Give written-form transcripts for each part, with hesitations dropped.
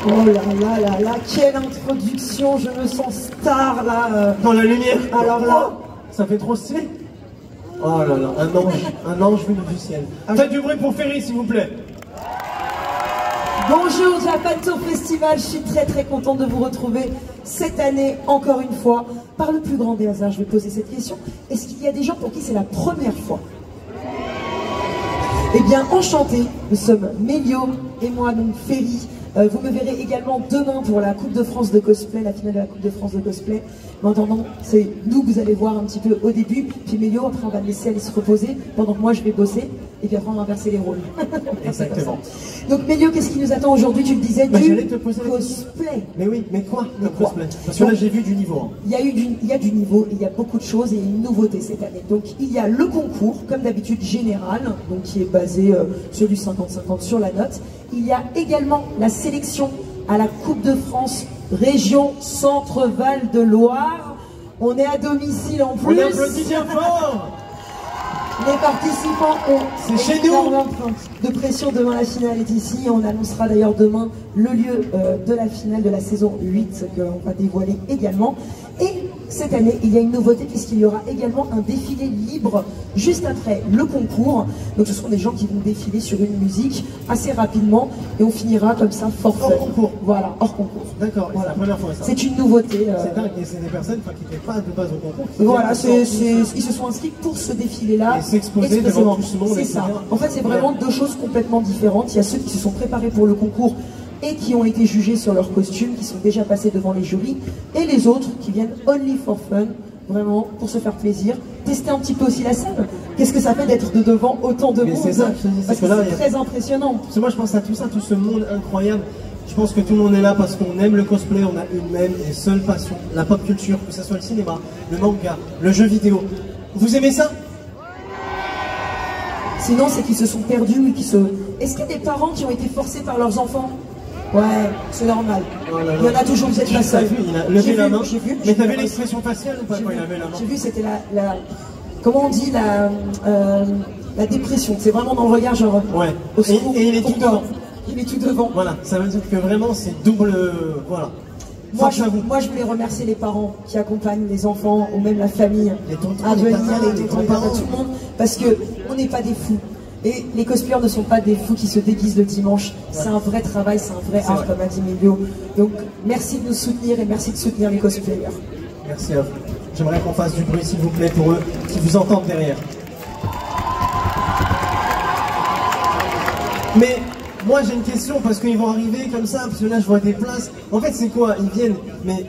Oh là là là là, quelle introduction, je me sens star là. Dans la lumière. Alors là, ça fait trop stylé. Oh là là, un ange venu du ciel. Faites du bruit pour Ferry s'il vous plaît. Bonjour Japan Tour Festival, je suis très contente de vous retrouver cette année, encore une fois. Par le plus grand des hasards, je vais poser cette question. Est-ce qu'il y a des gens pour qui c'est la première fois? Eh bien, enchanté, nous sommes Mélio et moi, donc Ferry. Vous me verrez également demain pour la Coupe de France de cosplay, la finale de la Coupe de France de cosplay. Mais en attendant, c'est nous que vous allez voir un petit peu au début. Puis Mélio, après on va le laisser aller se reposer pendant que moi je vais bosser. Et puis après on va inverser les rôles. Exactement. Donc Mélio, qu'est-ce qui nous attend aujourd'hui? Tu le disais, du te poser cosplay. Mais oui, mais quoi le cosplay? Parce que là j'ai vu du niveau. Il y a du niveau, il y a beaucoup de choses et une nouveauté cette année. Donc il y a le concours, comme d'habitude général, donc qui est basé sur du 50-50 sur la note. Il y a également la sélection à la Coupe de France région Centre-Val de Loire. On est à domicile en plus. On applaudit bien fort. Les participants ont énormément de pression. Demain la finale est ici. On annoncera d'ailleurs demain le lieu de la finale de la saison 8 qu'on va dévoiler également. Et cette année, il y a une nouveauté puisqu'il y aura également un défilé libre juste après le concours. Donc ce seront des gens qui vont défiler sur une musique assez rapidement et on finira comme ça hors concours. Voilà, hors concours. D'accord, voilà. C'est la première fois ça. C'est une nouveauté. C'est dingue, et c'est des personnes qui n'étaient pas de base au concours. Voilà, ils se sont inscrits pour ce défilé-là. Et s'exposer devant tout ce monde. C'est ça. En fait, c'est vraiment deux choses complètement différentes. Il y a ceux qui se sont préparés pour le concours et qui ont été jugés sur leurs costumes, qui sont déjà passés devant les jurys, et les autres qui viennent only for fun, vraiment pour se faire plaisir, tester un petit peu aussi la scène. Qu'est-ce que ça fait d'être devant autant de monde? C'est ça, parce que c'est très impressionnant. Parce que moi je pense à tout ça, tout ce monde incroyable. Je pense que tout le monde est là parce qu'on aime le cosplay, on a une même et seule passion, la pop culture, que ce soit le cinéma, le manga, le jeu vidéo. Vous aimez ça? Sinon, c'est qu'ils se sont perdus ou qu'ils se... Est-ce qu'il y a des parents qui ont été forcés par leurs enfants? Ouais, c'est normal. Oh là là. Il y en a toujours, vous êtes pas seul. Il a levé la main. Mais t'as vu l'expression faciale ou pas quand il avait la main? J'ai vu, c'était la... Comment on dit la dépression. C'est vraiment dans le regard, genre... Ouais. Et il est tout devant. Il est tout devant. Voilà, ça veut dire que vraiment c'est double... Voilà. Moi, je voulais remercier les parents qui accompagnent les enfants ou même la famille à venir, les tontons, tout le monde, parce que on n'est pas des fous. Et les cosplayers ne sont pas des fous qui se déguisent le dimanche. C'est un vrai travail, c'est un vrai art, comme a dit Mélio. Donc, merci de nous soutenir et merci de soutenir les cosplayers. Merci à vous. J'aimerais qu'on fasse du bruit, s'il vous plaît, pour eux, qui vous entendent derrière. Mais moi j'ai une question parce qu'ils vont arriver comme ça, parce que là je vois des places. En fait c'est quoi? Ils viennent, mais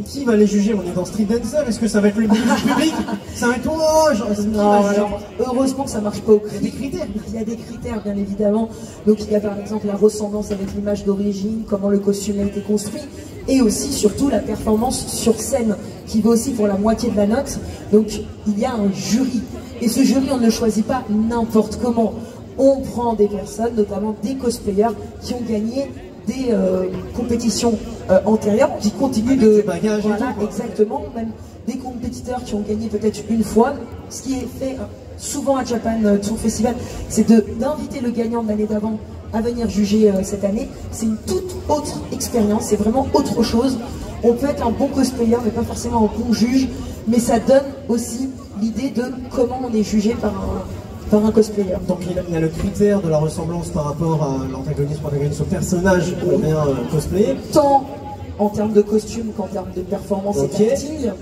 qui va les juger? On est dans Street Dancer? Est-ce que ça va être le public? Ça va être non, alors, heureusement que ça marche pas au cri. Il y a des critères. Il y a des critères bien évidemment. Donc il y a par exemple la ressemblance avec l'image d'origine, comment le costume a été construit, et aussi surtout la performance sur scène qui vaut aussi pour la moitié de la note. Donc il y a un jury. Et ce jury on ne le choisit pas n'importe comment. On prend des personnes, notamment des cosplayers, qui ont gagné des compétitions antérieures, qui continuent de... Bagages voilà, et tout, exactement, même des compétiteurs qui ont gagné peut-être une fois. Ce qui est fait souvent à Japan Tour Festival, c'est d'inviter le gagnant de l'année d'avant à venir juger cette année. C'est une toute autre expérience, c'est vraiment autre chose. On peut être un bon cosplayer, mais pas forcément un bon juge, mais ça donne aussi l'idée de comment on est jugé par un cosplayer. Donc il y a le critère de la ressemblance par rapport à l'antagoniste au personnage qu'on vient cosplayer. Tant en termes de costume qu'en termes de performance et d'acting.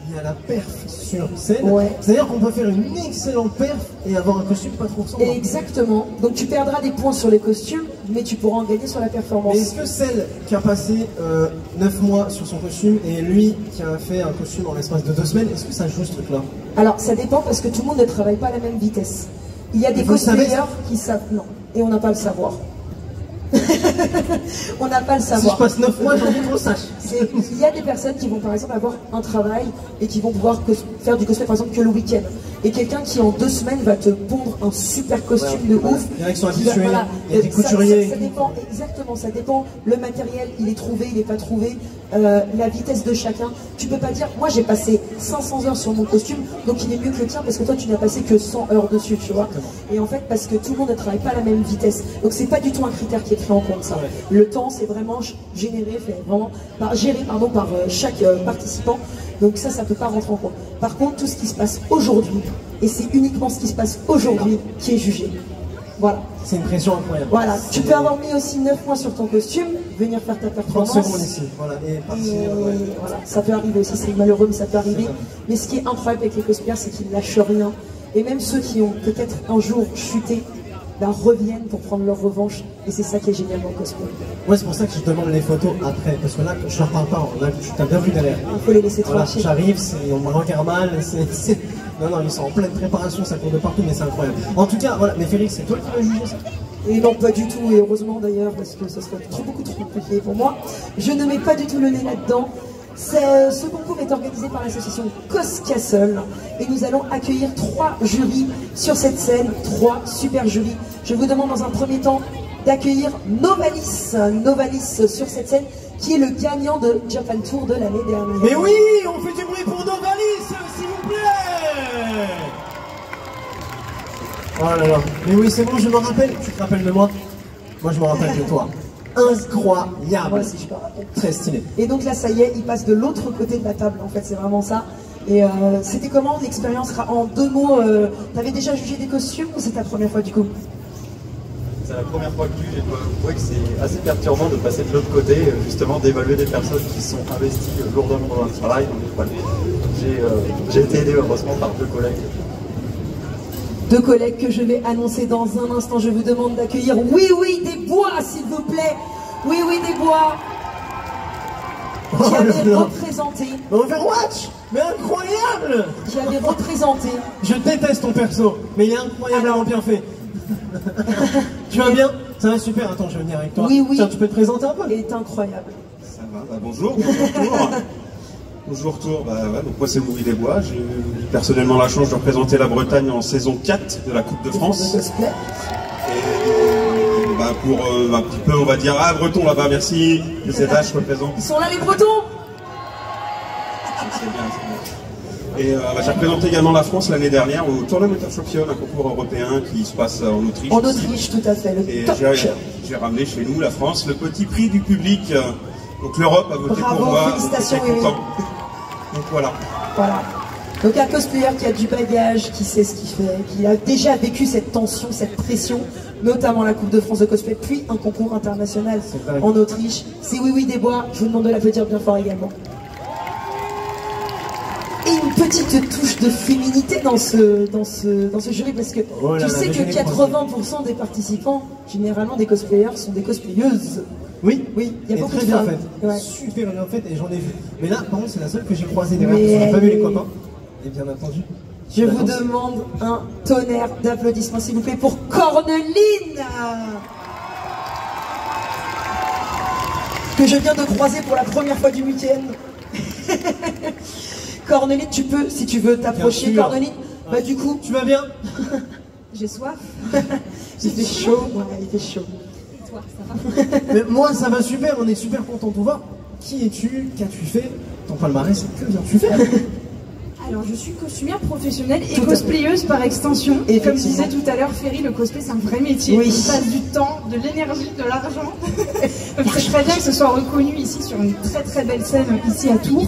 Il y a la perf sur scène. Ouais. C'est-à-dire qu'on peut faire une excellente perf et avoir un costume pas trop ressemblant. Exactement. Donc tu perdras des points sur les costumes, mais tu pourras en gagner sur la performance. Mais est-ce que celle qui a passé 9 mois sur son costume et lui qui a fait un costume en l'espace de 2 semaines, est-ce que ça joue ce truc-là? Alors ça dépend parce que tout le monde ne travaille pas à la même vitesse. Il y a des cosplayers qui savent... Non, et on n'a pas le savoir. On n'a pas le savoir. Si je passe 9 mois, j'ai envie qu'on sache. Il y a des personnes qui vont par exemple avoir un travail et qui vont pouvoir faire du cosplay par exemple que le week-end. Et quelqu'un qui en 2 semaines va te pondre un super costume de ouf. Il y en a qui sont habitués, il y a des couturiers. Ça dépend, exactement, ça dépend. Le matériel, il est trouvé, il n'est pas trouvé. la vitesse de chacun. Tu peux pas dire, moi j'ai passé 500 heures sur mon costume, donc il est mieux que le tien parce que toi tu n'as passé que 100 heures dessus, tu vois. Et en fait, parce que tout le monde ne travaille pas à la même vitesse. Donc c'est pas du tout un critère qui est pris en compte, ça. Le temps, c'est vraiment géré par chaque participant. Donc ça peut pas rentrer en compte. Par contre, tout ce qui se passe aujourd'hui, et c'est uniquement ce qui se passe aujourd'hui qui est jugé. Voilà. C'est une pression incroyable. Voilà. Tu peux avoir mis aussi 9 mois sur ton costume, venir faire ta performance. 30 secondes ici. Voilà. Et partir. Voilà. Ça peut arriver aussi, c'est malheureux, mais ça peut arriver. Mais ce qui est incroyable avec les cosplayers, c'est qu'ils ne lâchent rien. Et même ceux qui ont peut-être un jour chuté, reviennent pour prendre leur revanche. Et c'est ça qui est génial dans le cosplay. Ouais, c'est pour ça que je demande les photos après. Parce que là, je leur parle pas. Là, tu t'as bien vu derrière. Il faut les laisser tranquilles. J'arrive, on me regarde mal. Non, ils sont en pleine préparation, ça court de partout, mais c'est incroyable. En tout cas, voilà, mais Félix, c'est toi qui vas juger ça? Et non, pas du tout, et heureusement d'ailleurs, parce que ça serait beaucoup trop compliqué pour moi. Je ne mets pas du tout le nez là-dedans. Ce concours est organisé par l'association Coscastle, et nous allons accueillir 3 jurys sur cette scène, 3 super jurys. Je vous demande dans un premier temps d'accueillir Novalis sur cette scène, qui est le gagnant de Japan Tour de l'année dernière. Mais oui, on fait du bruit pour Novalis, s'il vous plaît. Oh là là, mais oui, c'est bon, je me rappelle. Tu te rappelles de moi? Moi, je me rappelle de toi. Incroyable. Moi aussi, je me rappelle. Très stylé. Et donc là, ça y est, il passe de l'autre côté de la table, en fait, c'est vraiment ça. Et c'était comment l'expérience? En 2 mots, t'avais déjà jugé des costumes ou c'est ta première fois du coup? C'est la première fois que je juge, et que c'est assez perturbant de passer de l'autre côté, justement d'évaluer des personnes qui sont investies lourdement dans le travail. J'ai été aidé heureusement par 2 collègues. 2 collègues que je vais annoncer dans un instant. Je vous demande d'accueillir Oui des Bois, s'il vous plaît. Oui des Bois, qui avait représenté. Overwatch, mais incroyable. Qui avait représenté. Je déteste ton perso, mais il est incroyablement bien fait. Tu vas bien? Ça va super, attends, je vais venir avec toi. Oui. Tiens, tu peux te présenter un peu? Il est incroyable. Ça va, bonjour. Bonjour Tour, donc moi c'est Louis Desbois, j'ai eu personnellement la chance de représenter la Bretagne en saison 4 de la Coupe de France. Et pour un petit peu, on va dire, Breton là-bas, merci, je représente. Ils sont là les Bretons. C'est bien. Et j'ai représenté également la France l'année dernière au Tournament of Champions, un concours européen qui se passe en Autriche. En Autriche, tout à fait. Et j'ai ramené chez nous, la France, le petit prix du public. Donc l'Europe a voté pour moi. Félicitations, oui. Donc voilà. Donc un cosplayer qui a du bagage, qui sait ce qu'il fait, qui a déjà vécu cette tension, cette pression, notamment la Coupe de France de cosplay, puis un concours international en Autriche. C'est Oui Desbois, je vous demande de l'applaudir bien fort également. Et une petite touche de féminité dans ce jury, parce que tu sais que 80% des participants, généralement des cosplayers, sont des cosplayeuses. Oui, il y a beaucoup de femmes. Ouais. Super bien fait, et j'en ai vu. Mais là, par contre, c'est la seule que j'ai croisée derrière, parce que j'ai pas vu les copains. Et bien entendu. Je vous demande un tonnerre d'applaudissements, s'il vous plaît, pour Corneline, que je viens de croiser pour la première fois du week-end. Corneline, tu peux, si tu veux, t'approcher. Corneline, du coup... Tu vas bien? J'ai soif. Il fait chaud, il fait chaud. Ça va. Mais moi ça va super, on est super content de vous voir. Qui es-tu? Qu'as-tu fait? Ton palmarès, que viens-tu faire? Alors je suis costumière professionnelle et cosplayeuse par extension. Et comme disait tout à l'heure Ferry, le cosplay c'est un vrai métier. Oui. Il passe du temps, de l'énergie, de l'argent. Donc c'est très bien que ce soit reconnu ici sur une très belle scène ici à Tours.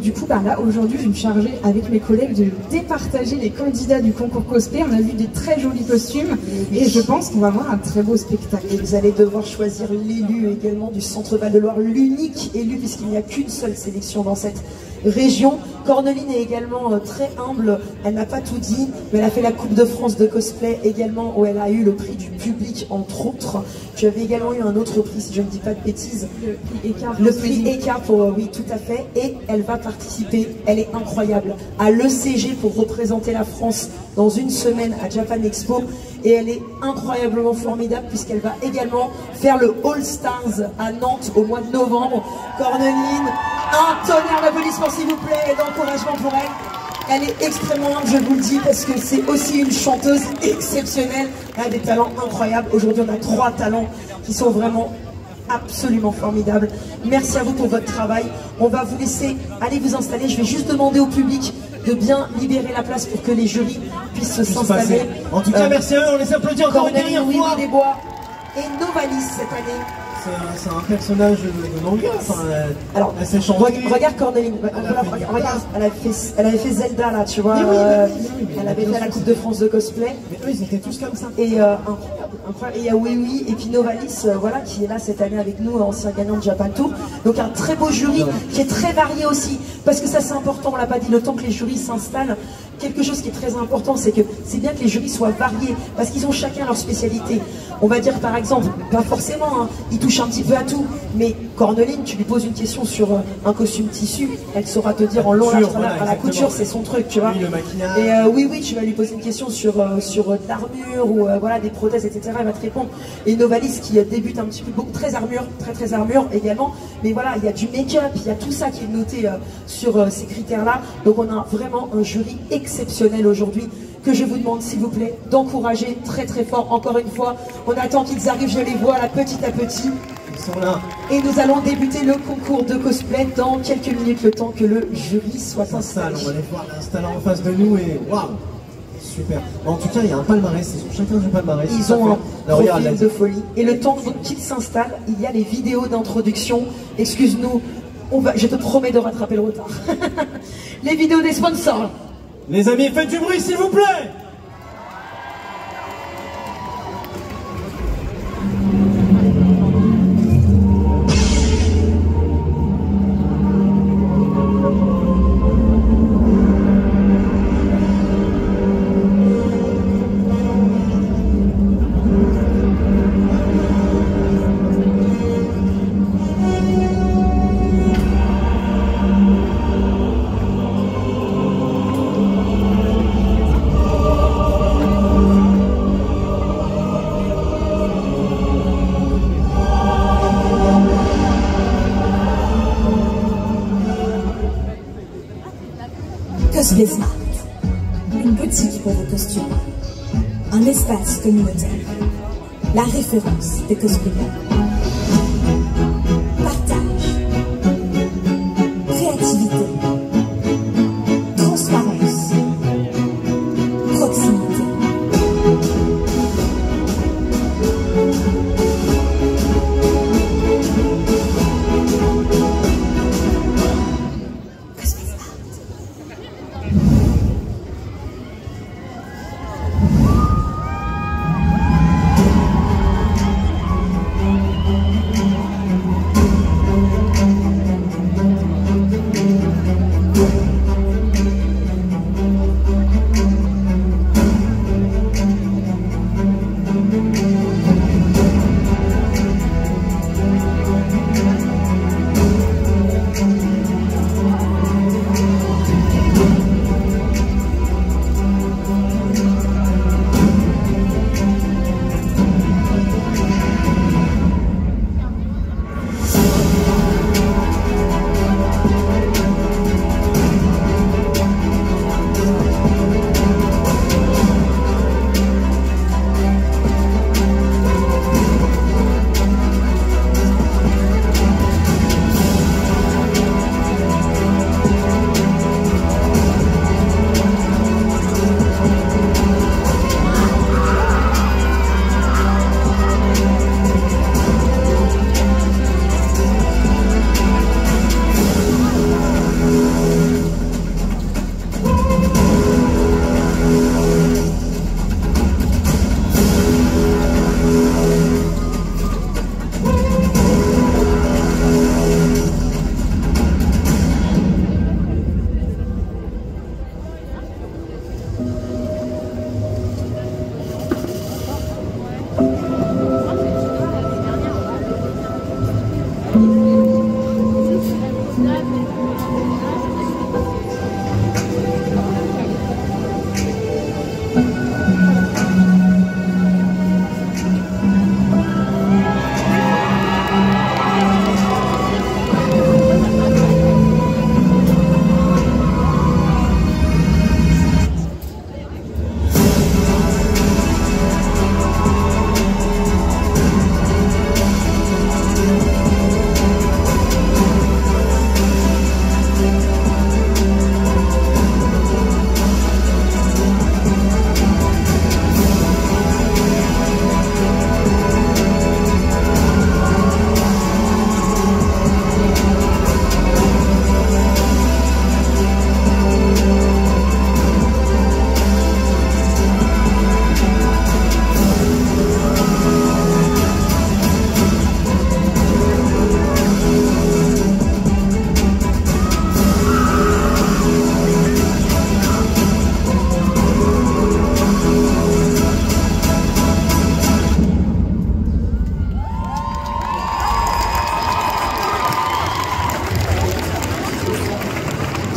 Du coup, là, aujourd'hui, je vais me charger avec mes collègues de départager les candidats du concours cosplay. On a vu des très jolis costumes et je pense qu'on va avoir un très beau spectacle. Et vous allez devoir choisir l'élu également du Centre Val-de-Loire, l'unique élu, puisqu'il n'y a qu'une seule sélection dans cette région. Corneline est également très humble, elle n'a pas tout dit, mais elle a fait la Coupe de France de cosplay également, où elle a eu le prix du public, entre autres. Tu avais également eu un autre prix, si je ne dis pas de bêtises. Le prix Écart pour, oui, tout à fait. Et elle va participer, elle est incroyable, à l'ECG pour représenter la France dans une semaine à Japan Expo. Et elle est incroyablement formidable puisqu'elle va également faire le All Stars à Nantes au mois de novembre. Corneline, un tonnerre d'applaudissements s'il vous plaît et d'encouragement pour elle. Elle est extrêmement humble, je vous le dis, parce que c'est aussi une chanteuse exceptionnelle. Elle a des talents incroyables. Aujourd'hui, on a 3 talents qui sont vraiment absolument formidable. Merci à vous pour votre travail. On va vous laisser aller vous installer. Je vais juste demander au public de bien libérer la place pour que les jurys puissent s'installer. En tout cas, merci à eux, on les applaudit encore une dernière Corneline, fois. Oui, Desbois et Novalis cette année. C'est un personnage de manga, enfin, Alors, elle s'est chantée. regarde Corneline, regarde, elle avait fait Zelda là, tu vois, elle avait fait la Coupe de France de cosplay. Mais eux, ils étaient tous comme ça. Et incroyable. Et il y a Oui, et puis Novalis, voilà, qui est là cette année avec nous, ancien gagnant de Japan Tour. Donc un très beau jury qui est très varié aussi, parce que ça c'est important, on l'a pas dit, le temps que les jurys s'installent, quelque chose qui est très important, c'est que c'est bien que les jurys soient variés, parce qu'ils ont chacun leur spécialité. On va dire par exemple, pas forcément, hein, ils touchent un petit peu à tout, mais Corneline, tu lui poses une question sur un costume tissu, elle saura te dire en long, large, à la couture, c'est son truc, tu vois. Oui, le maquillage. Et oui, tu vas lui poser une question sur de l'armure ou voilà, des prothèses, etc. Elle va te répondre. Et Novalis qui débute un petit peu, beaucoup, très armure également. Mais voilà, il y a du make-up, il y a tout ça qui est noté sur ces critères-là. Donc on a vraiment un jury exceptionnel aujourd'hui que je vous demande, s'il vous plaît, d'encourager très très fort. Encore une fois, on attend qu'ils arrivent, je les vois là petit à petit. Ils sont là. Et nous allons débuter le concours de cosplay dans quelques minutes, le temps que le jury soit installé. On va les voir installés en face de nous et waouh, super. En tout cas, il y a un palmarès, ils ont chacun du palmarès. Ils ont un profil de de folie. Et le temps qu'ils s'installent, il y a les vidéos d'introduction. Excuse-nous, je te promets de rattraper le retard. Les vidéos des sponsors. Les amis, faites du bruit s'il vous plaît. Cosplay Smart, une boutique pour vos costumes, un espace communautaire, la référence des cosplayers. Partage, créativité, transparence, proximité. Cosplay Smart.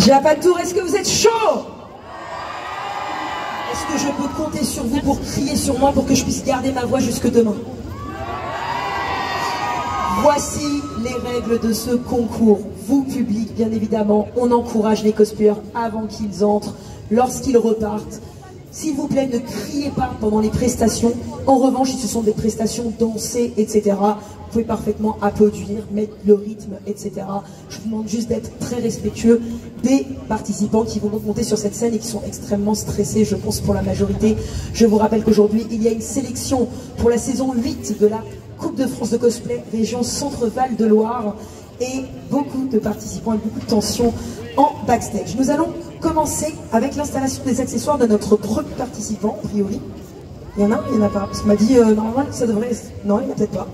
Japantour, est-ce que vous êtes chaud? Est-ce que je peux compter sur vous pour crier sur moi pour que je puisse garder ma voix jusque demain? Voici les règles de ce concours. Vous, public, bien évidemment, on encourage les cosplayers avant qu'ils entrent, lorsqu'ils repartent. S'il vous plaît, ne criez pas pendant les prestations. En revanche, si ce sont des prestations dansées, etc., vous pouvez parfaitement applaudir, mettre le rythme, etc. Je vous demande juste d'être très respectueux des participants qui vont donc monter sur cette scène et qui sont extrêmement stressés, je pense, pour la majorité. Je vous rappelle qu'aujourd'hui, il y a une sélection pour la saison 8 de la Coupe de France de cosplay, région Centre-Val de Loire, et beaucoup de participants et beaucoup de tensions en backstage. Nous allons commencer avec l'installation des accessoires de notre premier participant, a priori. Il y en a, il n'y en a pas, parce qu'il m'a dit, normalement, ça devrait... Non, il n'y en a peut-être pas.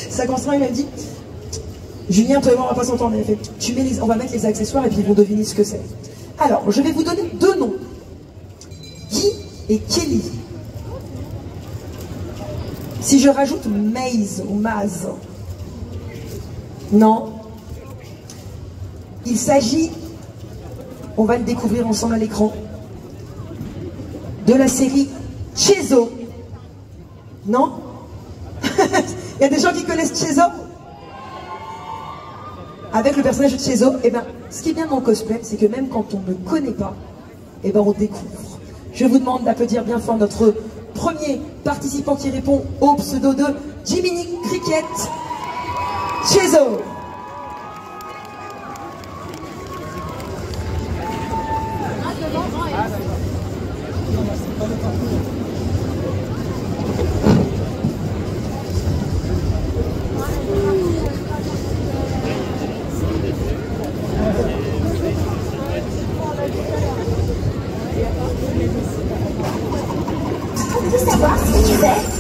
Ça commence, il m'a dit, Julien, toi et moi, on va pas s'entendre. Il a fait, on va mettre les accessoires et puis ils vont deviner ce que c'est. Alors, je vais vous donner deux noms. Guy et Kelly. Si je rajoute Maze ou Maz, non. Il s'agit, on va le découvrir ensemble à l'écran, de la série Chezo. Non? Il y a des gens qui connaissent Chezo? Avec le personnage de Chezo, eh ben, ce qui est bien dans le cosplay, c'est que même quand on ne connaît pas, eh ben, on découvre. Je vous demande d'applaudir bien fort notre premier participant qui répond au pseudo de Jiminy Cricket, Chezo.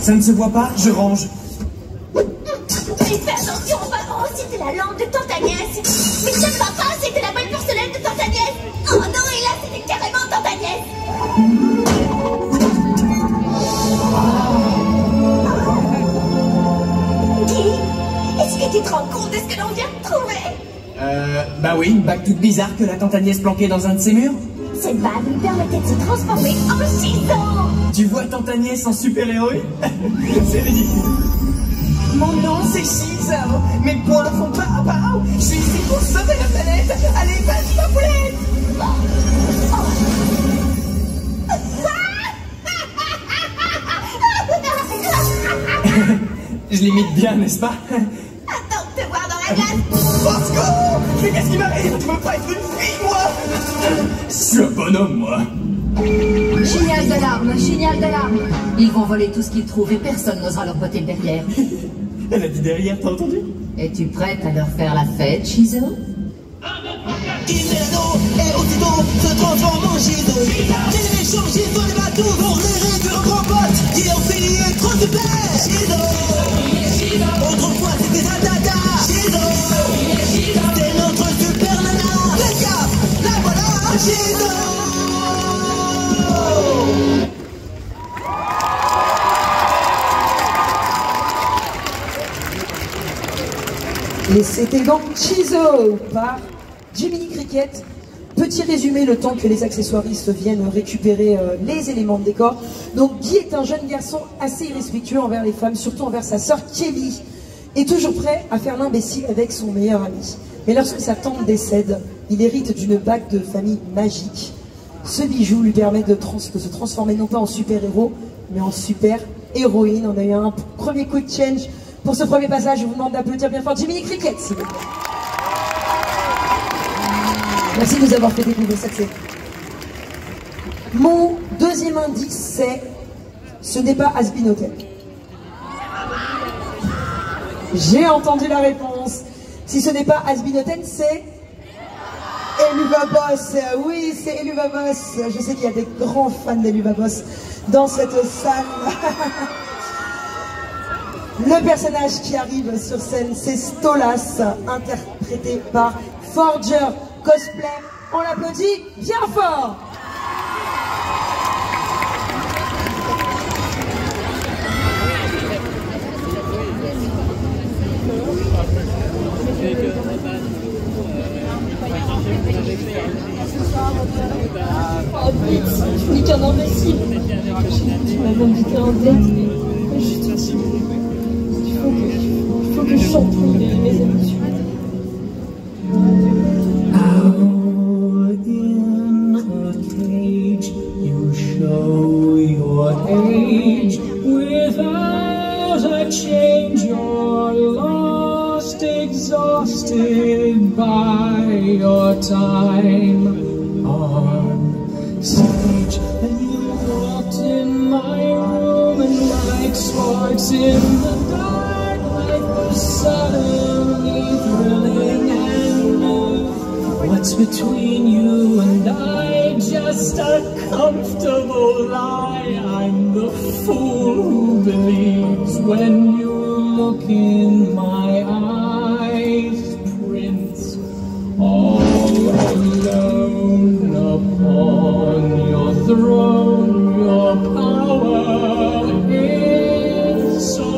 Ça ne se voit pas, je range. Mais fais attention, maman, c'était la lampe de tante Agnès. Mais ça ne va pas, c'était la boîte porcelaine de tante Agnès. Oh non, et là, c'était carrément tante Agnès. Guy, est-ce que tu te rends compte de ce que l'on vient de trouver? Bah oui, une bague toute bizarre que la tante Agnès planquait dans un de ses murs. Cette bague lui permettait de se transformer en ciseaux. Tu vois tante Agnès en super-héroïne? C'est ridicule. Mon nom c'est Shizo, mes poings font pow-pow. Je suis ici pour sauver la planète. Allez, vas-y ma poulette. Je l'imite bien, n'est-ce pas? Attends de te voir dans la glace. Bosco! Mais qu'est-ce qui m'arrive? Tu veux pas être une fille, moi? Je suis un bonhomme, moi. Signal d'alarme, signal d'alarme. Ils vont voler tout ce qu'ils trouvent et personne n'osera leur botter le derrière. Elle a dit derrière, t'as entendu? Es-tu prête à leur faire la fête, Shizo? Inferno et aussitôt se transforme en Shizo. Les méchants Shizo, les bateaux vont les réduire en grands potes qui ont fini est trop super. Shizo, autrefois c'était sa dada. Shizo, c'est notre super nana. Faites gaffe, la voilà, Shizo. Et c'était donc Cheezo par Jiminy Cricket. Petit résumé, le temps que les accessoiristes viennent récupérer les éléments de décor. Donc Guy est un jeune garçon assez irrespectueux envers les femmes, surtout envers sa sœur Kelly, et toujours prêt à faire l'imbécile avec son meilleur ami. Mais lorsque sa tante décède, il hérite d'une bague de famille magique. Ce bijou lui permet de se transformer non pas en super-héros, mais en super-héroïne. On a eu un premier coup de change. Pour ce premier passage, je vous demande d'applaudir bien fort Jiminy Cricket, s'il vous plaît. Merci de nous avoir fait découvrir cette série. Mon deuxième indice, c'est ce n'est pas Has-Been Hotel. J'ai entendu la réponse. Si ce n'est pas Has-Been Hotel, c'est Eluvabos. Oui, c'est Eluvabos. Je sais qu'il y a des grands fans d'Eluvabos dans cette salle. Le personnage qui arrive sur scène, c'est Stolas, interprété par Forger Cosplay. On l'applaudit bien fort. Je n'ai qu'un imbécile. Tu m'avais invité en date, mais il faut que je chante pour mes émotions. Out in a cage, you show your age. Without a change, you're lost, exhausted by your time on stage. And you walked in my room, and like sparks in the dark, life was suddenly thrilling and new. What's between you and I? Just a comfortable lie. I'm the fool who believes when you look in my eyes. Prince, all alone upon your throne, your power is so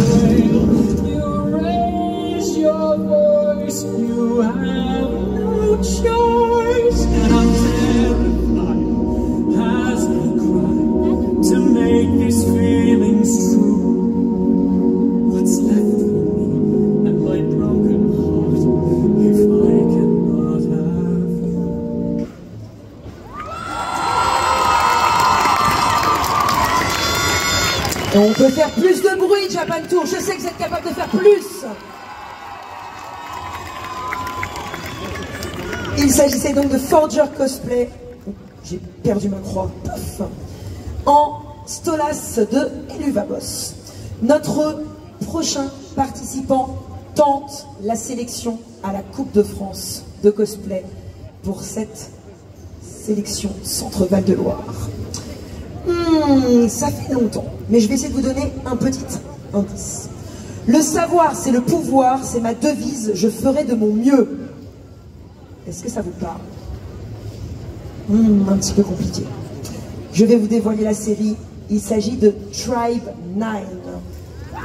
frail. You raise your voice, you have no choice, and I'm terrified as I cry to make these feelings true. What's left of me and my broken heart if I cannot have you? Et on peut faire plus de bruit, Japan Tour. Je sais que vous êtes capable de faire plus. Il s'agissait donc de Forger Cosplay. J'ai perdu ma croix. Pouf. En Stolas de Eluvabos. Notre prochain participant tente la sélection à la Coupe de France de cosplay pour cette sélection Centre-Val de Loire. Ça fait longtemps, mais je vais essayer de vous donner un petit indice. Le savoir, c'est le pouvoir, c'est ma devise, je ferai de mon mieux. Est-ce que ça vous parle? Un petit peu compliqué. Je vais vous dévoiler la série. Il s'agit de Tribe 9.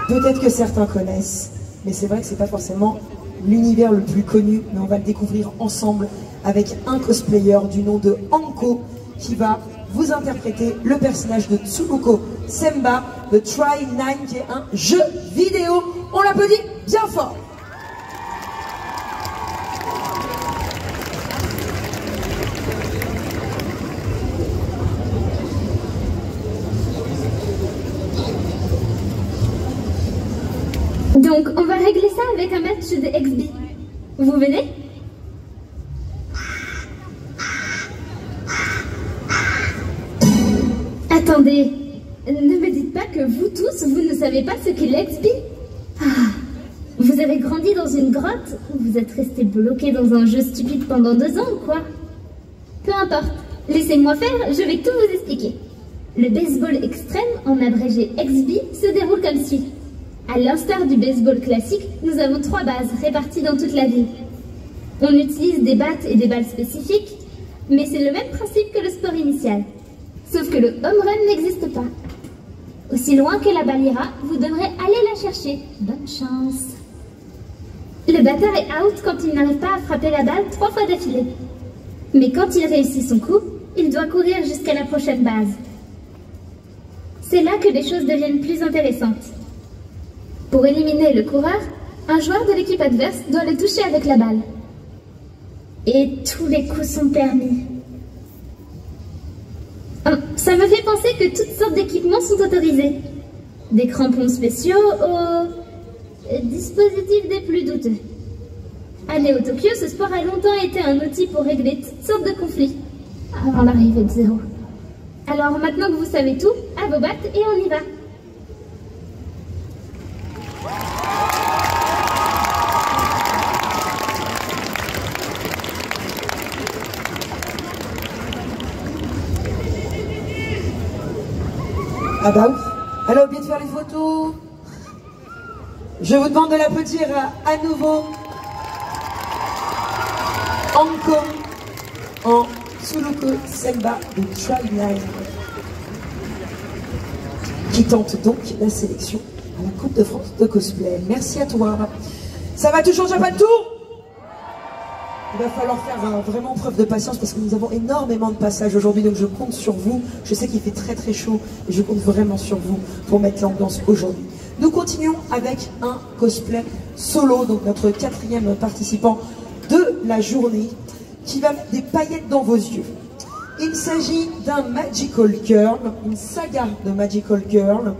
Peut-être que certains connaissent, mais c'est vrai que c'est pas forcément l'univers le plus connu, mais on va le découvrir ensemble avec un cosplayer du nom de Anko qui va vous interpréter le personnage de Tsuruko Semba de Tribe 9 qui est un jeu vidéo. On l'applaudit bien fort. Donc, on va régler ça avec un match de XB. Vous venez? Attendez, ne me dites pas que vous tous, vous ne savez pas ce qu'est l'XB? Vous avez grandi dans une grotte? Vous êtes resté bloqué dans un jeu stupide pendant 2 ans ou quoi? Peu importe, laissez-moi faire, je vais tout vous expliquer. Le baseball extrême, en abrégé XB, se déroule comme suit. À l'instar du baseball classique, nous avons 3 bases réparties dans toute la ville. On utilise des battes et des balles spécifiques, mais c'est le même principe que le sport initial. Sauf que le home run n'existe pas. Aussi loin que la balle ira, vous devrez aller la chercher. Bonne chance. Le batteur est out quand il n'arrive pas à frapper la balle 3 fois d'affilée. Mais quand il réussit son coup, il doit courir jusqu'à la prochaine base. C'est là que les choses deviennent plus intéressantes. Pour éliminer le coureur, un joueur de l'équipe adverse doit le toucher avec la balle. Et tous les coups sont permis. Ça me fait penser que toutes sortes d'équipements sont autorisés. Des crampons spéciaux aux dispositifs des plus douteux. À Neo Tokyo, ce sport a longtemps été un outil pour régler toutes sortes de conflits, avant l'arrivée de Zero. Alors maintenant que vous savez tout, à vos battes et on y va. Ah bah ouf. Elle a oublié de faire les photos. Je vous demande de l'applaudir à nouveau. Anko en Tsuruko Semba de Tribe 9 qui tente donc la sélection à la Coupe de France de cosplay. Merci à toi. Ça va toujours Japan Tour? va falloir faire vraiment preuve de patience parce que nous avons énormément de passages aujourd'hui, donc je compte sur vous. Je sais qu'il fait très très chaud et je compte vraiment sur vous pour mettre l'ambiance aujourd'hui. Nous continuons avec un cosplay solo, donc notre 4e participant de la journée, qui va mettre des paillettes dans vos yeux. Il s'agit d'un Magical Girl, une saga de Magical Girl,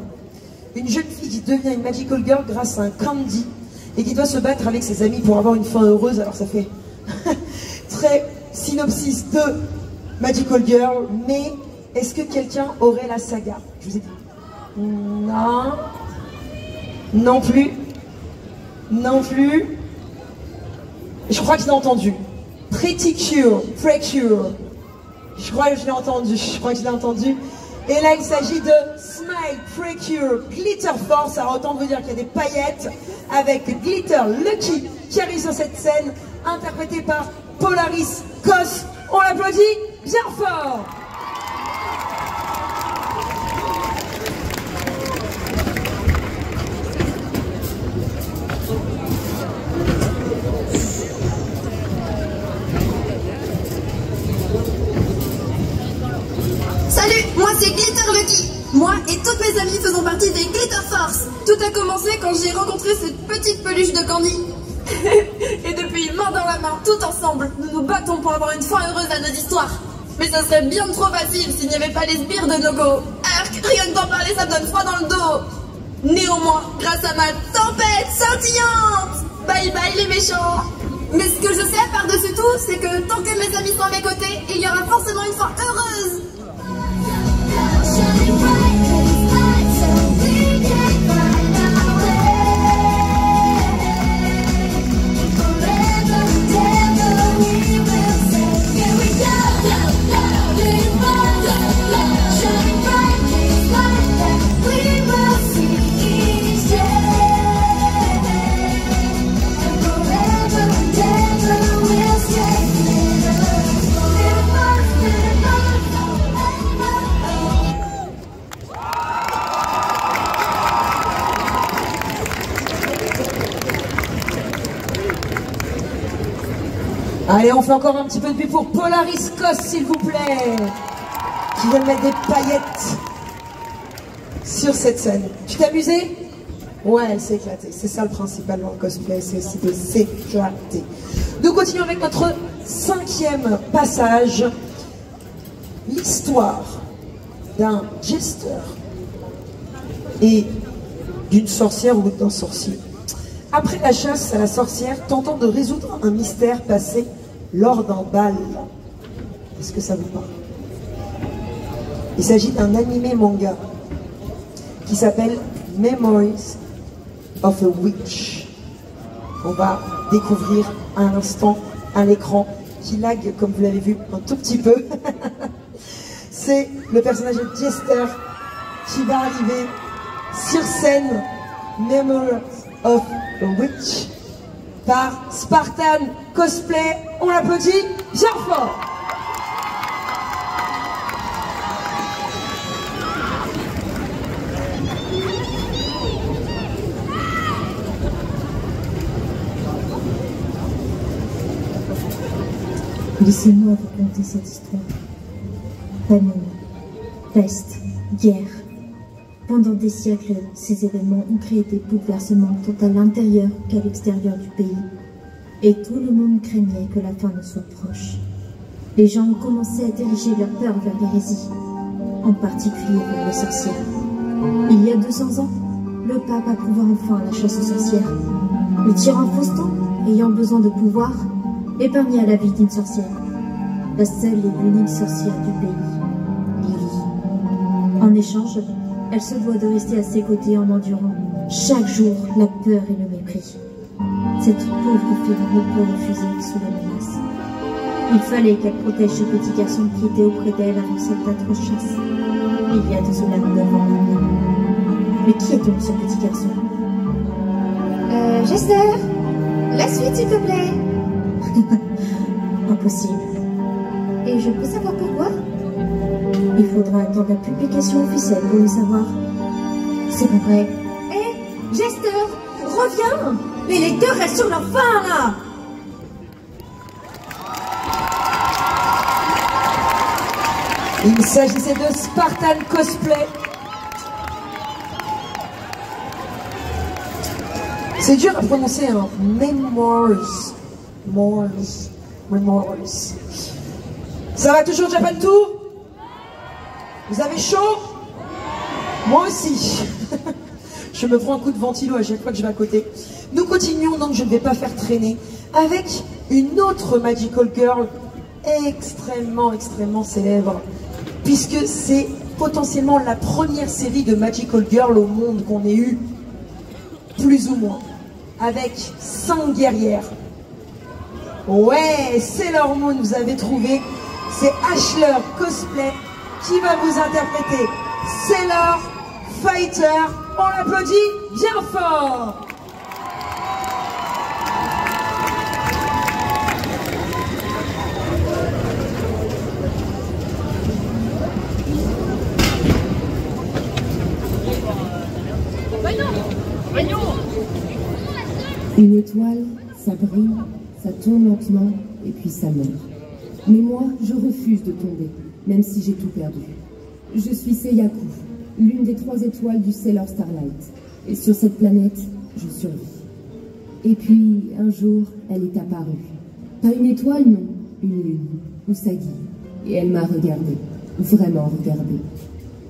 une jeune fille qui devient une Magical Girl grâce à un candy et qui doit se battre avec ses amis pour avoir une fin heureuse. Alors ça fait très synopsis de Magical Girl, mais est-ce que quelqu'un aurait la saga? Je vous ai dit non, non plus, non plus. Je crois que je l'ai entendu. Pretty Cure, Precure. Je crois que je l'ai entendu, Et là, il s'agit de Smile, Precure, Glitter Force. Alors autant vous dire qu'il y a des paillettes avec Glitter Lucky qui arrive sur cette scène, interprétée par Polaris Cos. On l'applaudit bien fort. Salut, moi c'est Glitter Lucky. Moi et toutes mes amies faisons partie des Glitter Force. Tout a commencé quand j'ai rencontré cette petite peluche de Candy. Et depuis, main dans la main, tout ensemble, nous nous battons pour avoir une fin heureuse à notre histoire. Mais ça serait bien trop facile s'il n'y avait pas les sbires de Nogo. Rien que d'en parler, ça me donne froid dans le dos. Néanmoins, grâce à ma tempête scintillante, bye bye les méchants. Mais ce que je sais par-dessus tout, c'est que tant que mes amis sont à mes côtés, il y aura forcément une fin heureuse. Allez, on fait encore un petit peu de bruit pour Polaris Cos, s'il vous plaît, qui vient de mettre des paillettes sur cette scène. Tu t'es amusé? Ouais, elle s'est éclatée. C'est ça le principal dans le cosplay, c'est aussi de s'éclater. Nous continuons avec notre 5e passage. L'histoire d'un jester et d'une sorcière ou d'un sorcier. Après la chasse à la sorcière, tentant de résoudre un mystère passé lors d'un bal. Est-ce que ça vous parle? Il s'agit d'un animé manga qui s'appelle Memories of a Witch. On va découvrir à l'instant à l'écran qui lag, comme vous l'avez vu, un tout petit peu. C'est le personnage de Jester qui va arriver sur scène. Memories of a Witch par Spartan Cosplay. On l'applaudit bien fort. Laissez-moi vous conter cette histoire. Famine, peste, guerre. Pendant des siècles, ces événements ont créé des bouleversements tant à l'intérieur qu'à l'extérieur du pays. Et tout le monde craignait que la fin ne soit proche. Les gens ont commencé à diriger leur peur vers l'hérésie, en particulier vers les sorcières. Il y a 200 ans, le pape approuva enfin la chasse aux sorcières. Le tyran Faustin, ayant besoin de pouvoir, épargna la vie d'une sorcière, la seule et l'unique sorcière du pays, Lily. En échange, elle se doit de rester à ses côtés en endurant chaque jour la peur et le mépris. Cette pauvre fille ne peut refuser sous la menace. Il fallait qu'elle protège ce petit garçon qui était auprès d'elle avant cette atroce chasse. Il y a de cela 9 ans. Mais qui est donc ce petit garçon? Jester, la suite s'il te plaît. Impossible. Et je peux savoir pourquoi? Il faudra attendre la publication officielle pour le savoir. C'est pas vrai. Hé, Jester, reviens! Les lecteurs restent sur leur faim, là! Il s'agissait de Spartan Cosplay. C'est dur à prononcer, hein. Memoirs. Ça va toujours, Japan Tour? Vous avez chaud? Moi aussi. Je me prends un coup de ventilo à chaque fois que je vais à côté. Nous continuons, donc je ne vais pas faire traîner, avec une autre Magical Girl extrêmement célèbre, puisque c'est potentiellement la première série de Magical Girl au monde qu'on ait eu, plus ou moins, avec 5 guerrières. Ouais, Sailor Moon, vous avez trouvé, c'est Ashler Cosplay qui va vous interpréter Sailor Fighter. On l'applaudit bien fort. Une étoile, ça brille, ça tombe lentement, et puis ça meurt. Mais moi, je refuse de tomber, même si j'ai tout perdu. Je suis Seiyaku, l'une des 3 étoiles du Sailor Starlight. Et sur cette planète, je survis. Et puis, un jour, elle est apparue. Pas une étoile, non, une lune, Usagi. Et elle m'a regardée, vraiment regardée.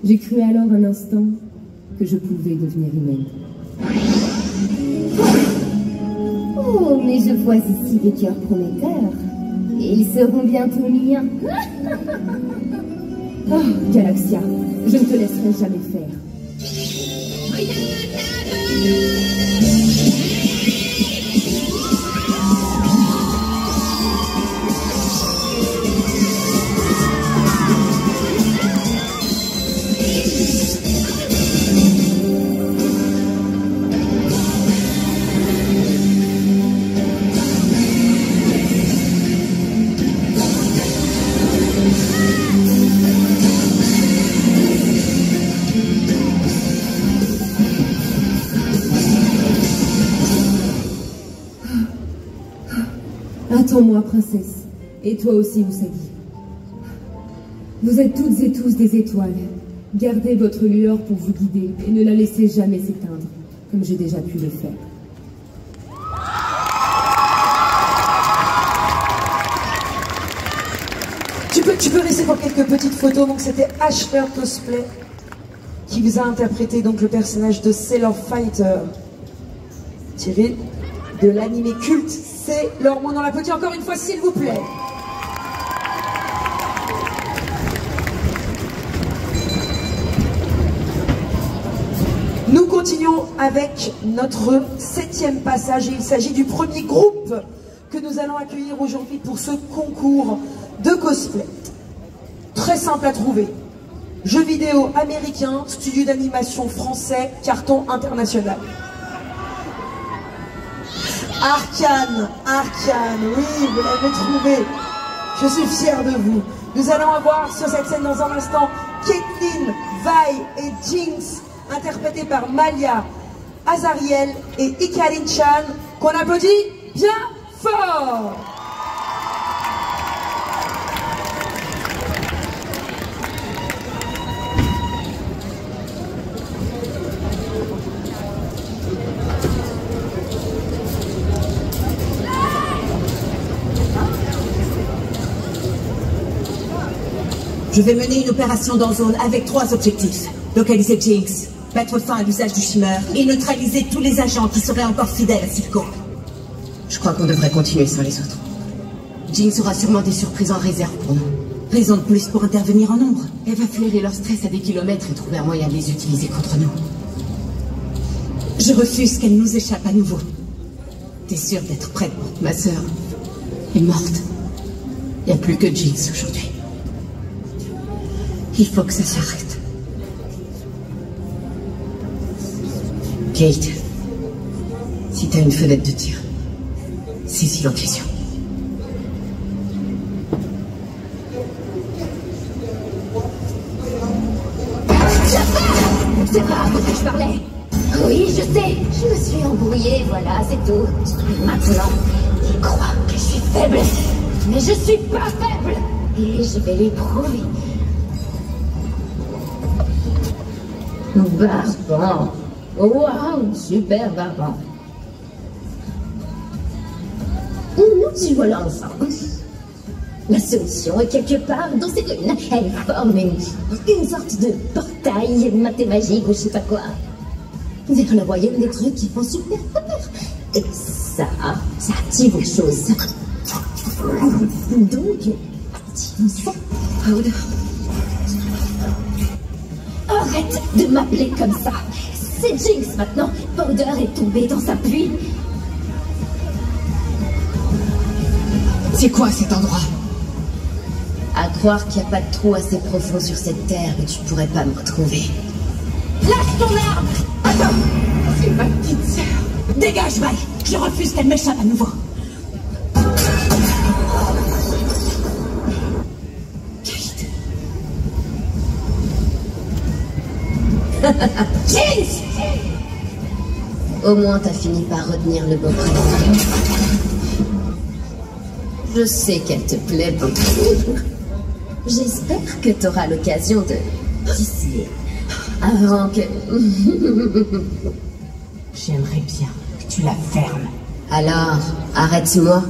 J'ai cru alors un instant que je pouvais devenir humaine. Oh, mais je vois ici des cœurs prometteurs. Et ils seront bientôt miens. Oh, Galaxia, je ne te laisserai jamais faire. Attends-moi, princesse, et toi aussi, Usagi. Vous êtes toutes et tous des étoiles. Gardez votre lueur pour vous guider et ne la laissez jamais s'éteindre, comme j'ai déjà pu le faire. Tu peux rester pour quelques petites photos. Donc c'était Ashler Cosplay qui vous a interprété donc le personnage de Sailor Fighter, tiré de l'anime culte Sailor Moon. On l'applaudit encore une fois, s'il vous plaît. Nous continuons avec notre 7e passage et il s'agit du premier groupe que nous allons accueillir aujourd'hui pour ce concours de cosplay. Très simple à trouver. Jeux vidéo américain, studio d'animation français, carton international. Arcane, oui, vous l'avez trouvé. Je suis fier de vous. Nous allons avoir sur cette scène dans un instant Caitlyn, Vi et Jinx, interprétés par Malia, Azariel et Hikarin Chan, qu'on applaudit bien fort. Je vais mener une opération dans zone avec 3 objectifs. Localiser Jinx, mettre fin à l'usage du Shimmer et neutraliser tous les agents qui seraient encore fidèles à Silco. Je crois qu'on devrait continuer sans les autres. Jinx aura sûrement des surprises en réserve pour nous. Raison de plus pour intervenir en nombre. Elle va flairer leur stress à des kilomètres et trouver un moyen de les utiliser contre nous. Je refuse qu'elle nous échappe à nouveau. T'es sûre d'être prête? Ma sœur est morte. Il n'y a plus que Jinx aujourd'hui. Il faut que ça s'arrête. Kate, si t'as une fenêtre de tir, saisis l'occasion. C'est pas à vous que je parlais. Oui, je sais. Je me suis embrouillée, voilà, c'est tout. Maintenant, il croit que je suis faible. Mais je suis pas faible. Et je vais lui prouver. Barbant. Waouh, super barbant. Nous y voilà enfin. La solution est quelque part dans ces ruines. Elle forme une sorte de portail mathémagique ou je sais pas quoi. Vers le royaume des trucs qui font super peur. Et ça active les choses. Donc, activons ça. Powder. Arrête de m'appeler comme ça. C'est Jinx maintenant. Powder est tombé dans sa pluie. C'est quoi cet endroit? À croire qu'il n'y a pas de trou assez profond sur cette terre que tu pourrais pas me retrouver. Lâche ton arme! Attends! C'est ma petite sœur! Dégage, Val! Je refuse qu'elle m'échappe à nouveau! Jinx! Au moins t'as fini par retenir le beau prénom. Je sais qu'elle te plaît beaucoup. J'espère que t'auras l'occasion de tisser avant que... J'aimerais bien que tu la fermes. Alors, arrête-moi.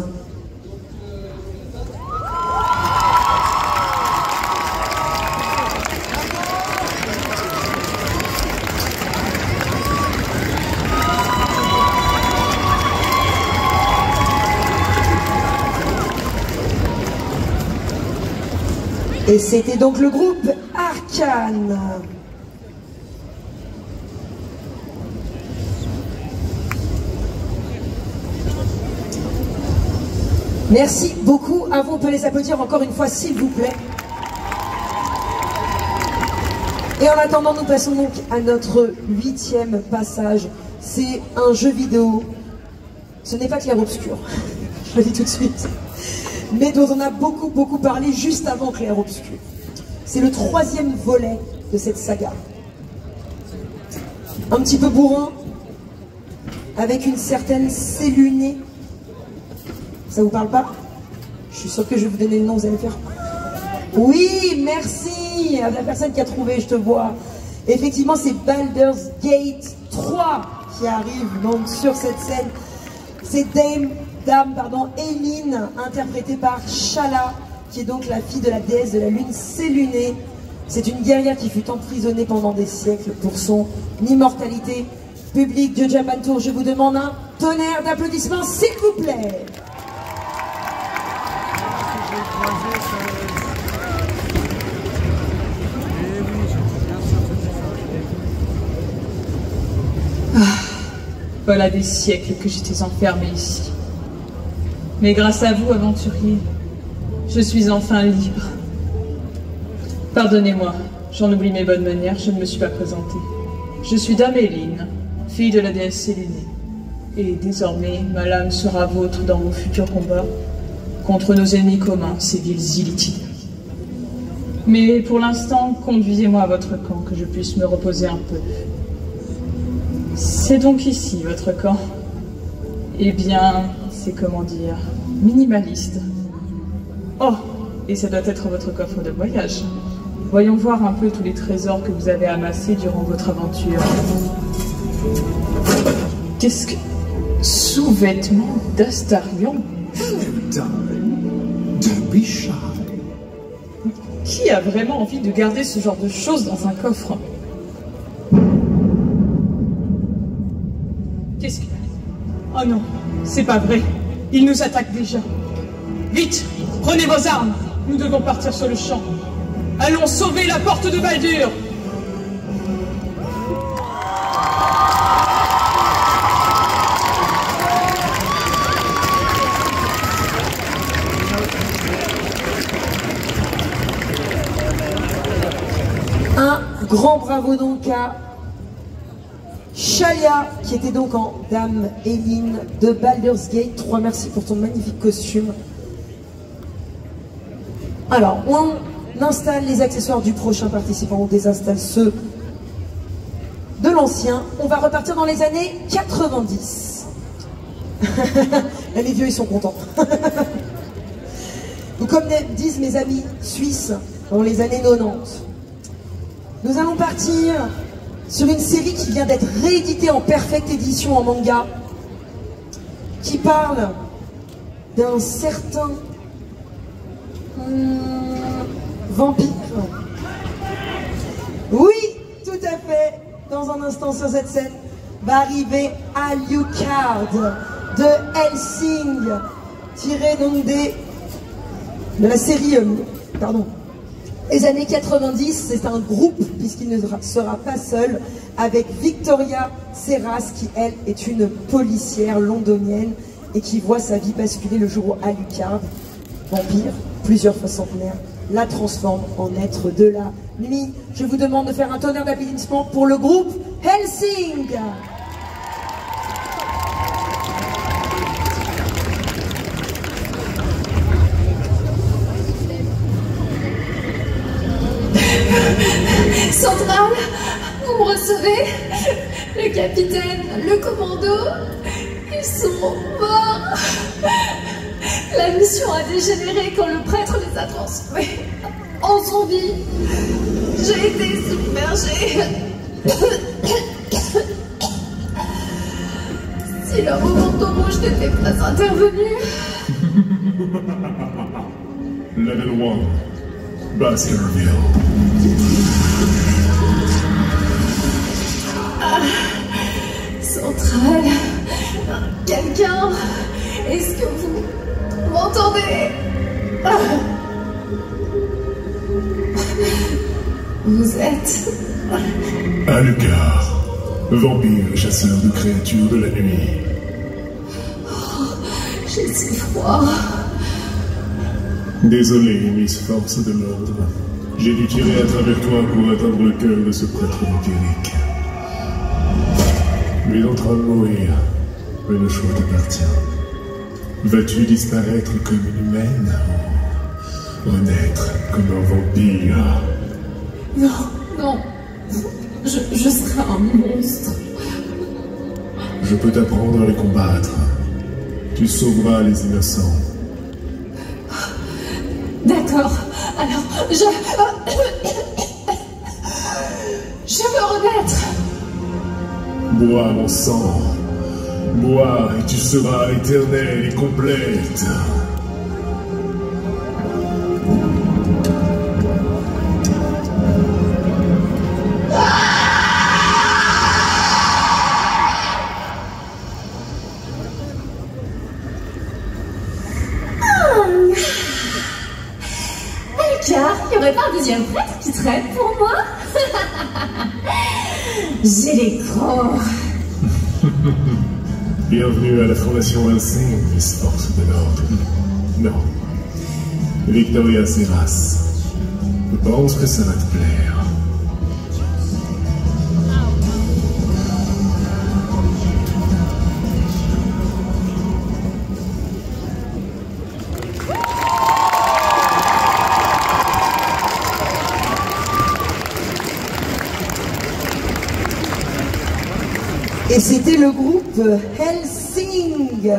Et c'était donc le groupe Arcane. Merci beaucoup à vous, on peut les applaudir encore une fois s'il vous plaît. Et en attendant, nous passons donc à notre 8e passage. C'est un jeu vidéo. Ce n'est pas Clair-Obscur, je le dis tout de suite. Mais dont on a beaucoup parlé juste avant Clair-Obscur. C'est le 3e volet de cette saga. Un petit peu bourrin, avec une certaine Célunée. Ça vous parle pas? Je suis sûre que je vais vous donner le nom, vous allez faire... Oui, merci à la personne qui a trouvé, je te vois. Effectivement, c'est Baldur's Gate 3 qui arrive donc sur cette scène. C'est Dame, Eileen, interprétée par Shala, qui est donc la fille de la déesse de la lune Célunée. C'est une guerrière qui fut emprisonnée pendant des siècles pour son immortalité. Public de Japan Tour, je vous demande un tonnerre d'applaudissements, s'il vous plaît. Voilà des siècles que j'étais enfermée ici. Mais grâce à vous, aventuriers, je suis enfin libre. Pardonnez-moi, j'en oublie mes bonnes manières, je ne me suis pas présentée. Je suis Dame Eileen, fille de la déesse Célunée. Et désormais, ma lame sera vôtre dans vos futurs combats contre nos ennemis communs, ces villes illitides. Mais pour l'instant, conduisez-moi à votre camp, que je puisse me reposer un peu. C'est donc ici, votre camp. Eh bien, c'est comment dire, minimaliste. Oh, et ça doit être votre coffre de voyage. Voyons voir un peu tous les trésors que vous avez amassés durant votre aventure. Qu'est-ce que... Sous-vêtements d'Astarion? Qui a vraiment envie de garder ce genre de choses dans un coffre? Qu'est-ce que... Oh non, c'est pas vrai. Ils nous attaquent déjà. Vite, prenez vos armes. Nous devons partir sur le champ. Allons sauver la porte de Baldur. Un grand bravo donc à Shalia, qui était donc en Dame Eileen de Baldur's Gate 3. Merci pour ton magnifique costume. Alors, on installe les accessoires du prochain participant, on désinstalle ceux de l'ancien. On va repartir dans les années 90. Les vieux, ils sont contents. Donc, comme disent mes amis suisses, dans les années 90. Nous allons partir sur une série qui vient d'être rééditée en perfecte édition en manga, qui parle d'un certain vampire. Oui, tout à fait. Dans un instant sur cette scène va arriver Alucard de Hellsing, tiré donc de la série les années 90. C'est un groupe, puisqu'il ne sera pas seul, avec Victoria Serras, qui elle est une policière londonienne et qui voit sa vie basculer le jour où Alucard, vampire, plusieurs fois centenaire, la transforme en être de la nuit. Je vous demande de faire un tonnerre d'applaudissements pour le groupe Hellsing. Centrale, vous me recevez? Le capitaine, le commando, ils sont morts. La mission a dégénéré quand le prêtre les a transformés en zombies. J'ai été submergée. Si le manteau rouge n'était pas intervenu. Level 1, Baskerville. Centrale, quelqu'un, est-ce que vous m'entendez? Vous êtes... Alucard, vampire et chasseur de créatures de la nuit. Oh, j'ai si froid. Désolé, Miss Force de l'Ordre. J'ai dû tirer à travers toi pour atteindre le cœur de ce prêtre vampirique. Il est en train de mourir, mais le choix t'appartient. Vas-tu disparaître comme une humaine ou renaître comme un vampire? Non, non. Je serai un monstre. Je peux t'apprendre à les combattre. Tu sauveras les innocents. D'accord. Alors, je veux renaître. Bois mon sang. Bois et tu seras éternelle et complète. Car il n'y aurait pas un deuxième prêtre qui traîne pour moi? J'ai les crocs. Bienvenue à la Fondation Hellsing, Miss Force de l'Ordre. Non. Victoria Serras. Je pense que ça va te plaire. Et c'était le groupe Hellsing.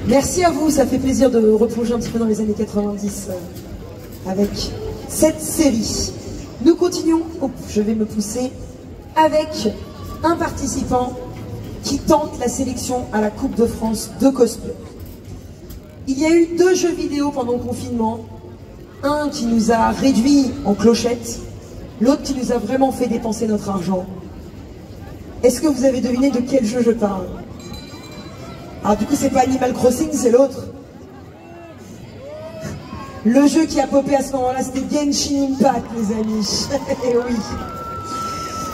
Merci à vous, ça fait plaisir de replonger un petit peu dans les années 90 avec cette série. Nous continuons, je vais me pousser, avec un participant qui tente la sélection à la Coupe de France de cosplay. Il y a eu 2 jeux vidéo pendant le confinement, un qui nous a réduits en clochette, l'autre qui nous a vraiment fait dépenser notre argent. Est-ce que vous avez deviné de quel jeu je parle? Alors du coup c'est pas Animal Crossing, c'est l'autre. Le jeu qui a popé à ce moment-là, c'était Genshin Impact, les amis. Et oui.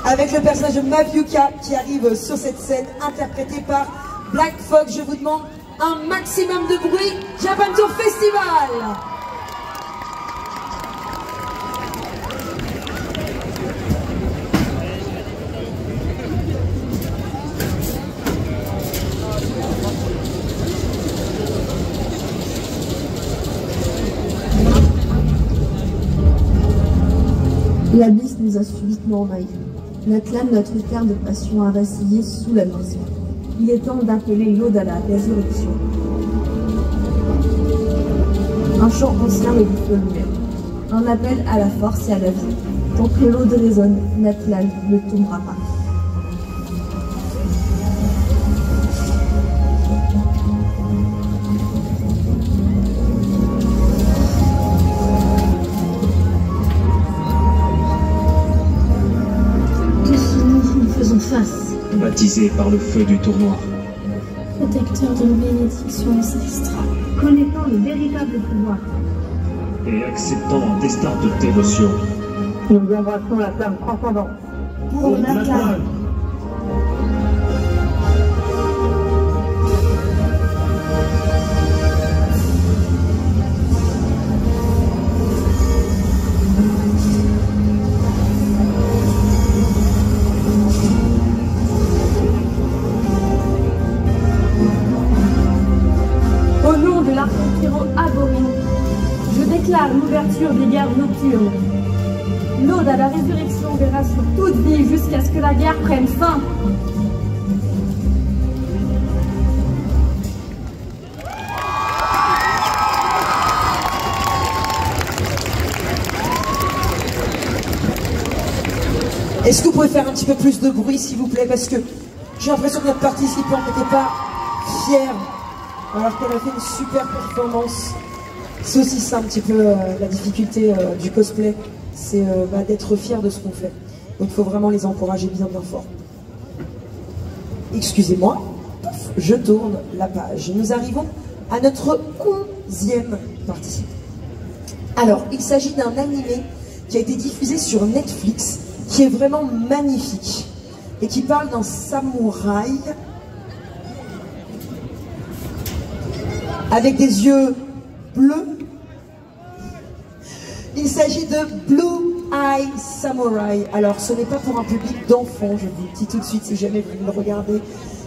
Avec le personnage de Maviuka qui arrive sur cette scène, interprété par Black Fox. Je vous demande un maximum de bruit. Japan Tour Festival. L'abysse nous a subitement envahis. L'Atlan, notre terre de passion, a vacillé sous la maison. Il est temps d'appeler l'Ode à la résurrection. Un chant ancien mais du feu lui-même. Un appel à la force et à la vie. Tant que l'aude résonne, Natlal ne tombera pas. Nous faisons face. Baptisé par le feu du tournoi. Protecteur d'une bénédiction ancestrale. Connaissant le véritable pouvoir. Et acceptant un destin de dévotion. Nous embrassons la flamme transcendante. Pour Natlal. Au nom de l'arc-en-tyran Abomin, je déclare l'ouverture des guerres nocturnes. L'Aude à la résurrection verra sur toute vie jusqu'à ce que la guerre prenne fin. Est-ce que vous pouvez faire un petit peu plus de bruit, s'il vous plaît? Parce que j'ai l'impression que notre participante n'était pas fière, alors qu'elle a fait une super performance. C'est aussi ça un petit peu la difficulté du cosplay, c'est d'être fier de ce qu'on fait. Donc il faut vraiment les encourager bien fort. Excusez-moi, je tourne la page. Nous arrivons à notre 11e participant. Alors, il s'agit d'un animé qui a été diffusé sur Netflix, qui est vraiment magnifique et qui parle d'un samouraï avec des yeux bleus. Il s'agit de Blue Eye Samurai. Alors ce n'est pas pour un public d'enfants, je vous le dis tout de suite si jamais vous le regardez.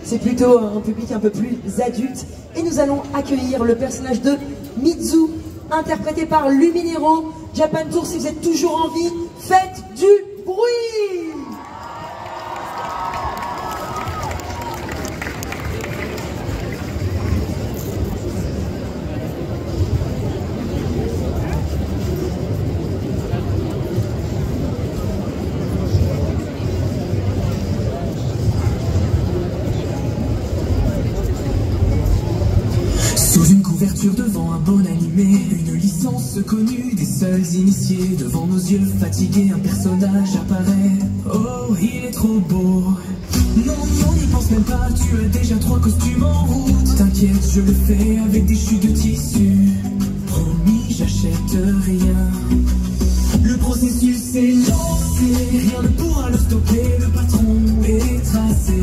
C'est plutôt un public un peu plus adulte. Et nous allons accueillir le personnage de Mizu, interprété par Luminero. Japan Tour, si vous êtes toujours en vie, faites du bruit! Sous une couverture devant un bon animé, une licence connue des seuls initiés. Devant nos yeux fatigués, un personnage apparaît. Oh, il est trop beau. Non, on n'y pense même pas, tu as déjà 3 costumes en route. T'inquiète, je le fais avec des chutes de tissu. Promis, j'achète rien. Le processus est lancé, rien ne pourra le stopper. Le patron est tracé.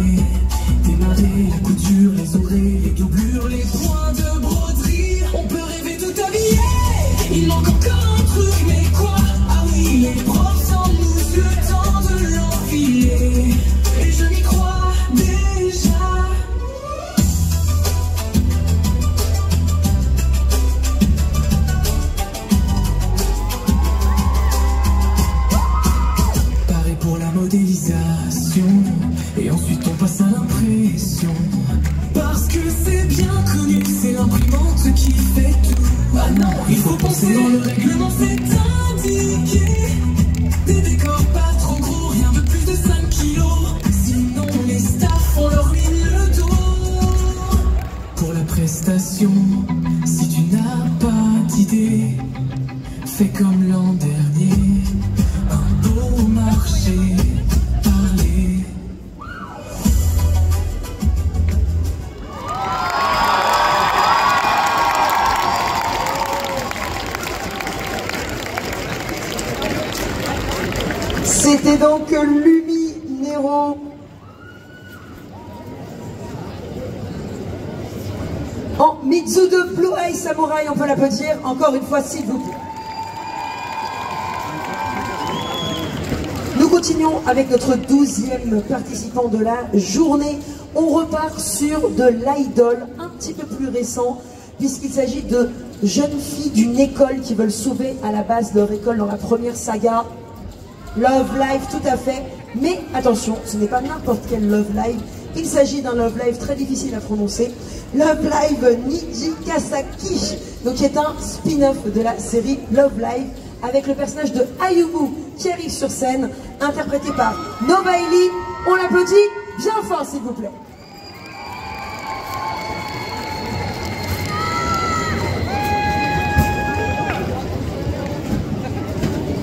Démarrer la couture, les oreilles, les doublures, les points de broderie. On peut rêver tout habillé. Il manque encore un truc, mais quoi? Ah oui, les profs sans nous, le temps de l'enfiler. Et je m'y crois déjà. Pareil pour la modélisation. Et ensuite on passe à l'impression. Parce que c'est bien connu, c'est l'imprimante qui fait tout. Ah non, il faut penser dans le règlement, c'est indiqué. Des décors pas trop gros, rien de plus de 5 kilos. Sinon les staffs on leur mine le dos. Pour la prestation, si tu n'as pas d'idée, fais comme l'an dernier. Un beau marché, parler. C'était donc Luminero. En Mizu de Blue Eye Samurai, on peut l'applaudir encore une fois s'il vous plaît. Nous continuons avec notre 12e participant de la journée. On repart sur de l'idol un petit peu plus récent, puisqu'il s'agit de jeunes filles d'une école qui veulent sauver à la base leur école dans la première saga. Love Live, tout à fait. Mais attention, ce n'est pas n'importe quel Love Live. Il s'agit d'un Love Live très difficile à prononcer. Love Live Nijikasaki, donc qui est un spin-off de la série Love Live, avec le personnage de Ayumu qui arrive sur scène, interprété par Nova Eli. On l'applaudit bien fort, s'il vous plaît.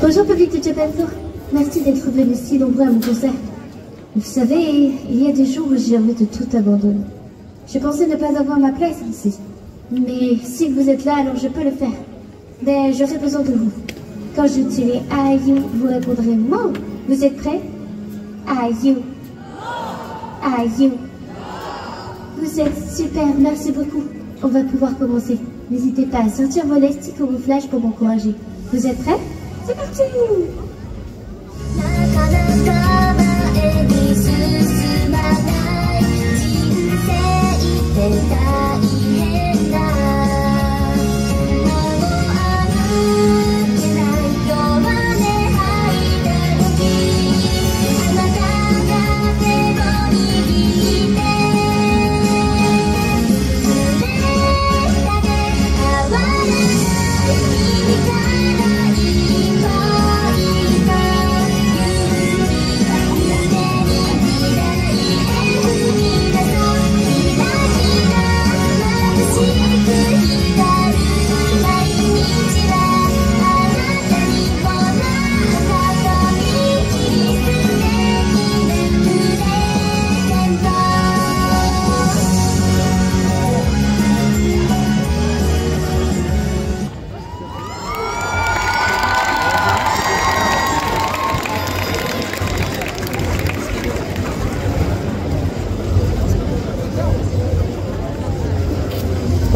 Bonjour public de Japan Tour. Merci d'être venu si nombreux à mon concert. Vous savez, il y a des jours où j'ai envie de tout abandonner. Je pensais ne pas avoir ma place ici. Mais si vous êtes là, alors je peux le faire. Mais j'aurai besoin de vous. Quand je dirai Ayu, vous répondrez Mo. Vous êtes prêts? Ayu. Ayu. Vous êtes super, merci beaucoup. On va pouvoir commencer. N'hésitez pas à sortir vos lestes camouflage pour m'encourager. Vous êtes prêts? C'est parti!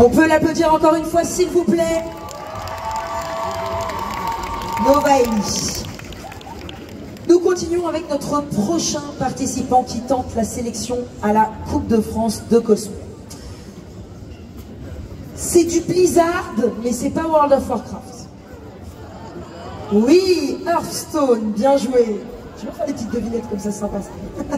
On peut l'applaudir encore une fois, s'il vous plaît. Nova Eli. Nous continuons avec notre prochain participant qui tente la sélection à la Coupe de France de cosplay. C'est du Blizzard, mais c'est pas World of Warcraft. Oui, Hearthstone, bien joué. Je vais faire des petites devinettes comme ça, c'est sympa ça.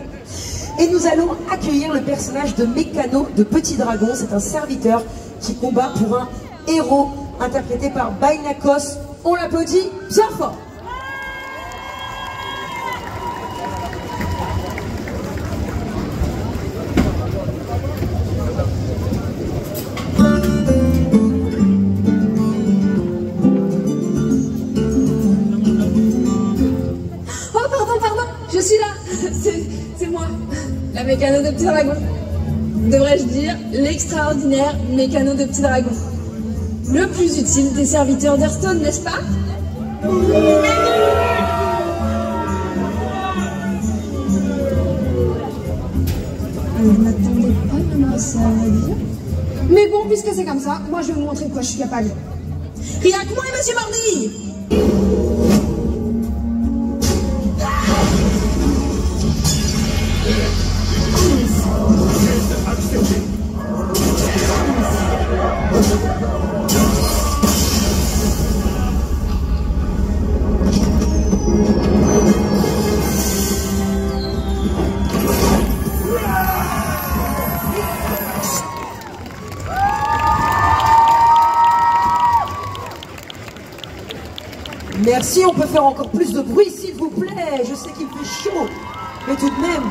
Et nous allons accueillir le personnage de Mécano de Petit Dragon. C'est un serviteur qui combat pour un héros interprété par Bainakos. On l'applaudit bien fort. Oh pardon, je suis là. C'est moi, la Mécano de Petit Dragon. Devrais-je dire l'extraordinaire Mécano de Petit Dragon. Le plus utile des serviteurs d'Hearthstone, n'est-ce pas? Je m'attendais pas vraiment à ça, à dire. Mais bon, puisque c'est comme ça, moi je vais vous montrer de quoi je suis capable. Rien que moi et Monsieur Mardi! Merci, on peut faire encore plus de bruit s'il vous plaît. Je sais qu'il fait chaud, mais tout de même.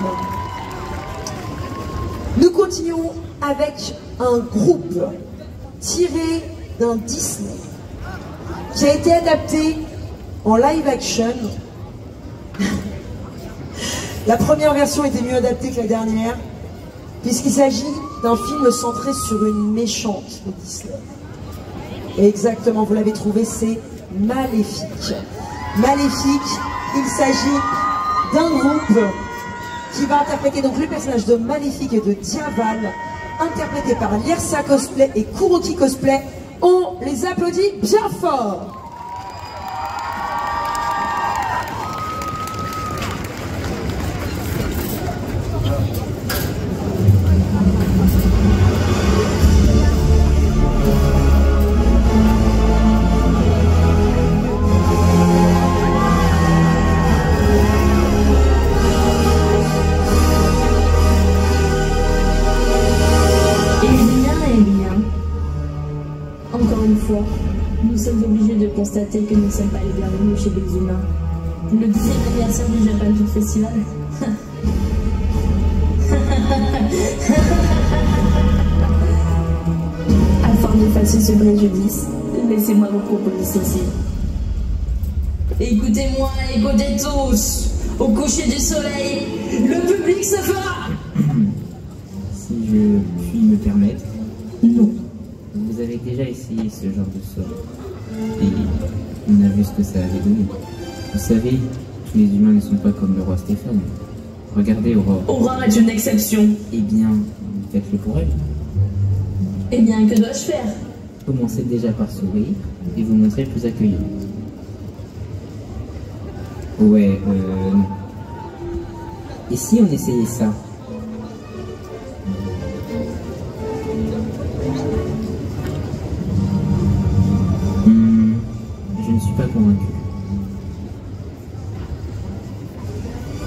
Nous continuons avec un groupe tiré d'un Disney qui a été adapté en live action. La première version était mieux adaptée que la dernière, puisqu'il s'agit d'un film centré sur une méchante de Disney. Et exactement, vous l'avez trouvé, c'est Maléfique. Maléfique, il s'agit d'un groupe qui va interpréter donc le personnage de Maléfique et de Diaval, interprété par Liersa Cosplay et Kuroki Cosplay. On les applaudit bien fort. Encore une fois, Nous sommes obligés de constater que nous ne sommes pas les bienvenus chez les humains. Le 10e anniversaire du Japan Food Festival. Afin d'effacer ce préjudice, laissez-moi vous proposer ceci. Écoutez-moi, écoutez tous. Au coucher du soleil, le public se fera. Si je puis me permettre. Non. Vous avez déjà essayé ce genre de sort. Et on a vu ce que ça avait donné. Vous savez, tous les humains ne sont pas comme le roi Stéphane. Regardez Aurore. Aurore est une exception. Eh bien, faites-le pour elle. Eh bien, que dois-je faire? Commencez déjà par sourire et vous montrer plus accueillant. Ouais, non. Et si on essayait ça? Je ne suis pas convaincu.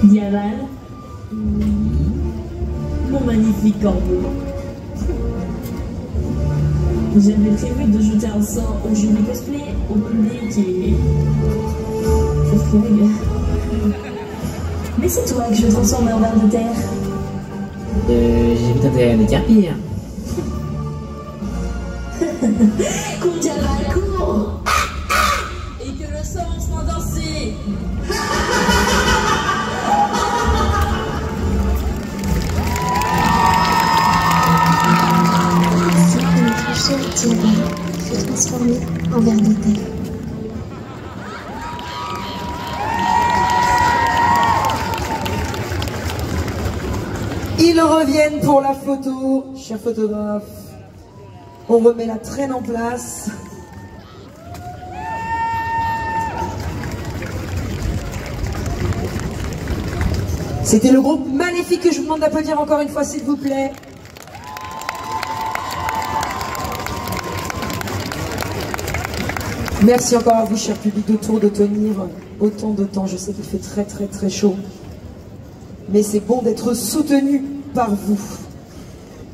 Diaval? Oui. Mon magnifique corbeau. J'avais prévu de jeter un sort au jury cosplay, au public et... Mais c'est toi que je transforme en ver de terre. J'ai peut-être intérêt à décarpir. Cours, Diaval, cours! Et que le sang soit dansé! C'est que notre cher Diaval se transformer en ver de terre. Ils reviennent pour la photo, cher photographe. On remet la traîne en place. C'était le groupe Maléfique que je vous demande d'applaudir encore une fois, s'il vous plaît. Merci encore à vous, cher public de Tours, de tenir autant de temps. Je sais qu'il fait très très très chaud. Mais c'est bon d'être soutenu par vous.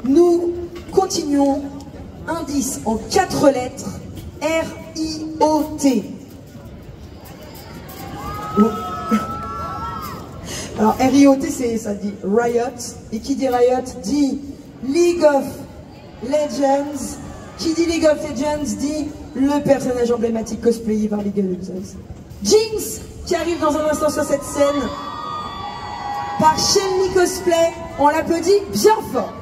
Nous continuons. Indice en 4 lettres, R-I-O-T. Oh. Alors R-I-O-T, ça dit Riot. Et qui dit Riot dit League of Legends. Qui dit League of Legends dit le personnage emblématique cosplayé par League of Legends. Jinx, qui arrive dans un instant sur cette scène, par Shelly Cosplay. On l'applaudit bien fort.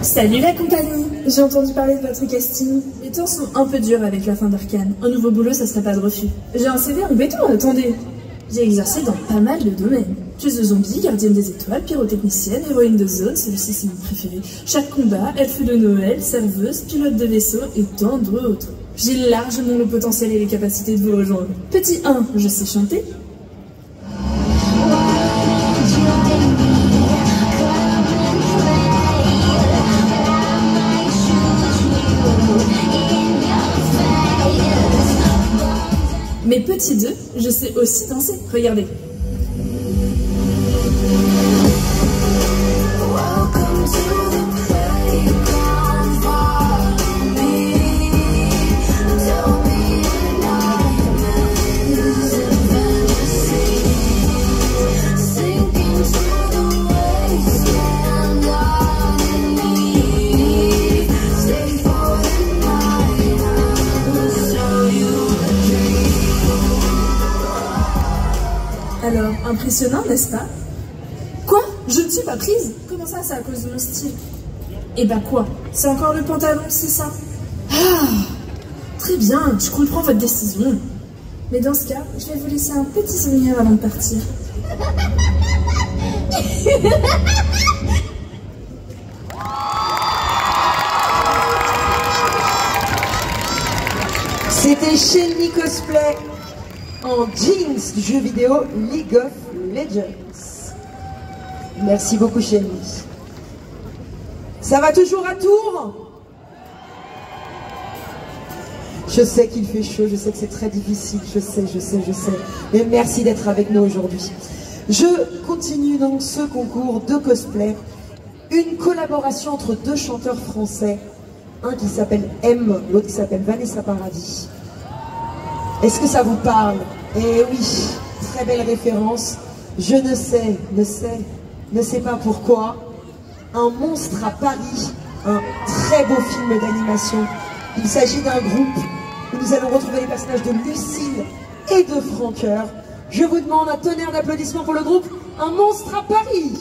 Salut la compagnie! J'ai entendu parler de votre casting. Les temps sont un peu durs avec la fin d'Arcane. Un nouveau boulot, ça serait pas de refus. J'ai un CV en béton, attendez! J'ai exercé dans pas mal de domaines. Tueuse de zombies, gardienne des étoiles, pyrotechnicienne, héroïne de zone, celui-ci c'est mon préféré. Chaque combat, elfe de Noël, serveuse, pilote de vaisseau et tant d'autres. J'ai largement le potentiel et les capacités de vous rejoindre. Petit 1, je sais chanter. Mais petit 2, je sais aussi danser. Regardez. Alors, impressionnant, n'est-ce pas? Quoi? Je ne suis pas prise? Comment ça, c'est à cause de mon style? Eh ben quoi? C'est encore le pantalon, c'est ça? Ah! Très bien, je comprends votre décision. Mais dans ce cas, je vais vous laisser un petit souvenir avant de partir. C'était Shelly Cosplay en Jinx du jeu vidéo League of Legends. Merci beaucoup Shelly. Ça va toujours à Tours? Je sais qu'il fait chaud, je sais que c'est très difficile, je sais. Mais merci d'être avec nous aujourd'hui. Je continue donc ce concours de cosplay. Une collaboration entre deux chanteurs français. Un qui s'appelle M, l'autre qui s'appelle Vanessa Paradis. Est-ce que ça vous parle? Eh oui, très belle référence. Je ne sais pas pourquoi. Un monstre à Paris, un très beau film d'animation. Il s'agit d'un groupe où nous allons retrouver les personnages de Lucille et de Francoeur. Je vous demande un tonnerre d'applaudissements pour le groupe Un monstre à Paris.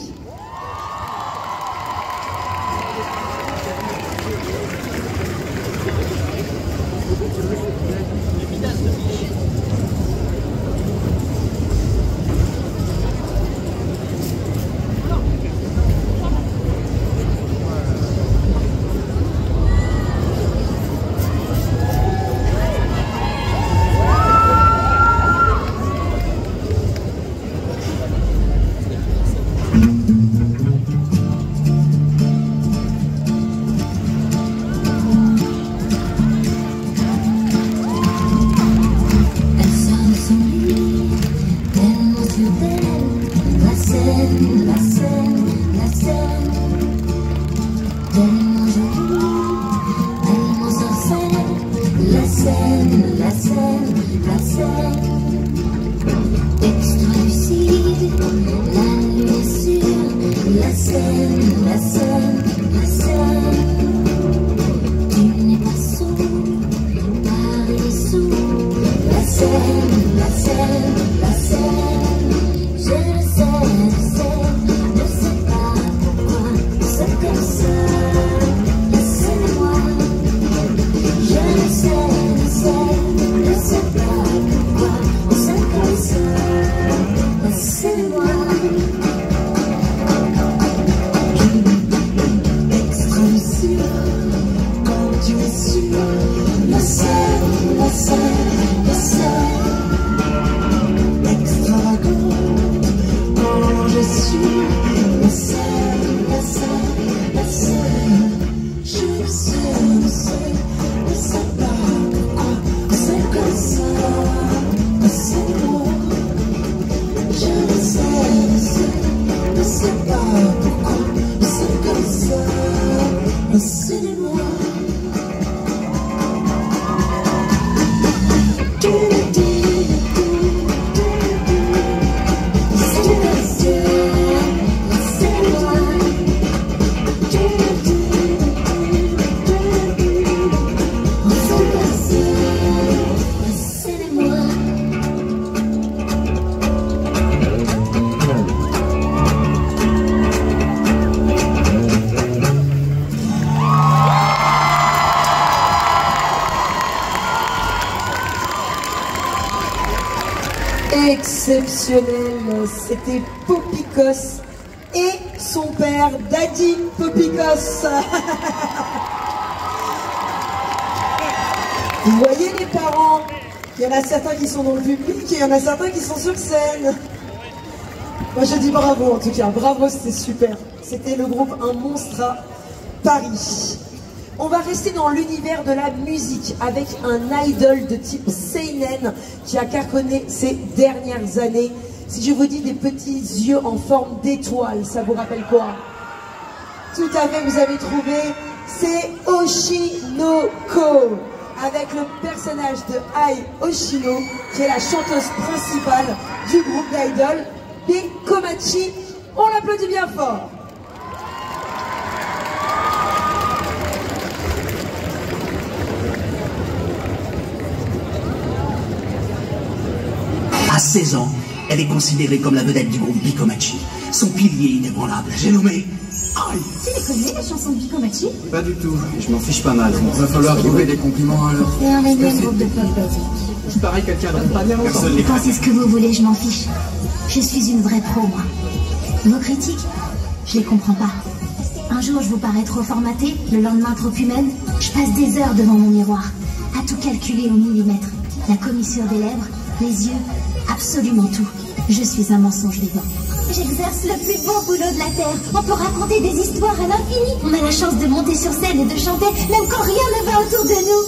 Exceptionnel, c'était Popicos et son père Daddy Popicos. Vous voyez les parents, il y en a certains qui sont dans le public et il y en a certains qui sont sur scène. Moi je dis bravo en tout cas, bravo, c'était super. C'était le groupe Un monstre à Paris. On va rester dans l'univers de la musique avec un idol de type seinen qui a cartonné ces dernières années. Si je vous dis des petits yeux en forme d'étoile, ça vous rappelle quoi? Tout à fait, vous avez trouvé, c'est Oshinoko, avec le personnage de Ai Oshino, qui est la chanteuse principale du groupe d'idol, Bikomachi. On l'applaudit bien fort. À 16 ans, elle est considérée comme la vedette du groupe Bikomachi. Son pilier inébranlable, j'ai nommé Ai. Tu les connais, les chansons de Bikomachi? Pas du tout, je m'en fiche pas mal. Il va falloir trouver des compliments alors. C'est un énième groupe de pop basique. Je parie qu'elle tiendra pas bien longtemps. Pensez ce que vous voulez, je m'en fiche. Je suis une vraie pro, moi. Vos critiques, je les comprends pas. Un jour, je vous parais trop formatée, le lendemain trop humaine. Je passe des heures devant mon miroir, à tout calculer au millimètre. La commissure des lèvres, les yeux, absolument tout. Je suis un mensonge vivant. J'exerce le plus beau boulot de la Terre. On peut raconter des histoires à l'infini. On a la chance de monter sur scène et de chanter, même quand rien ne va autour de nous.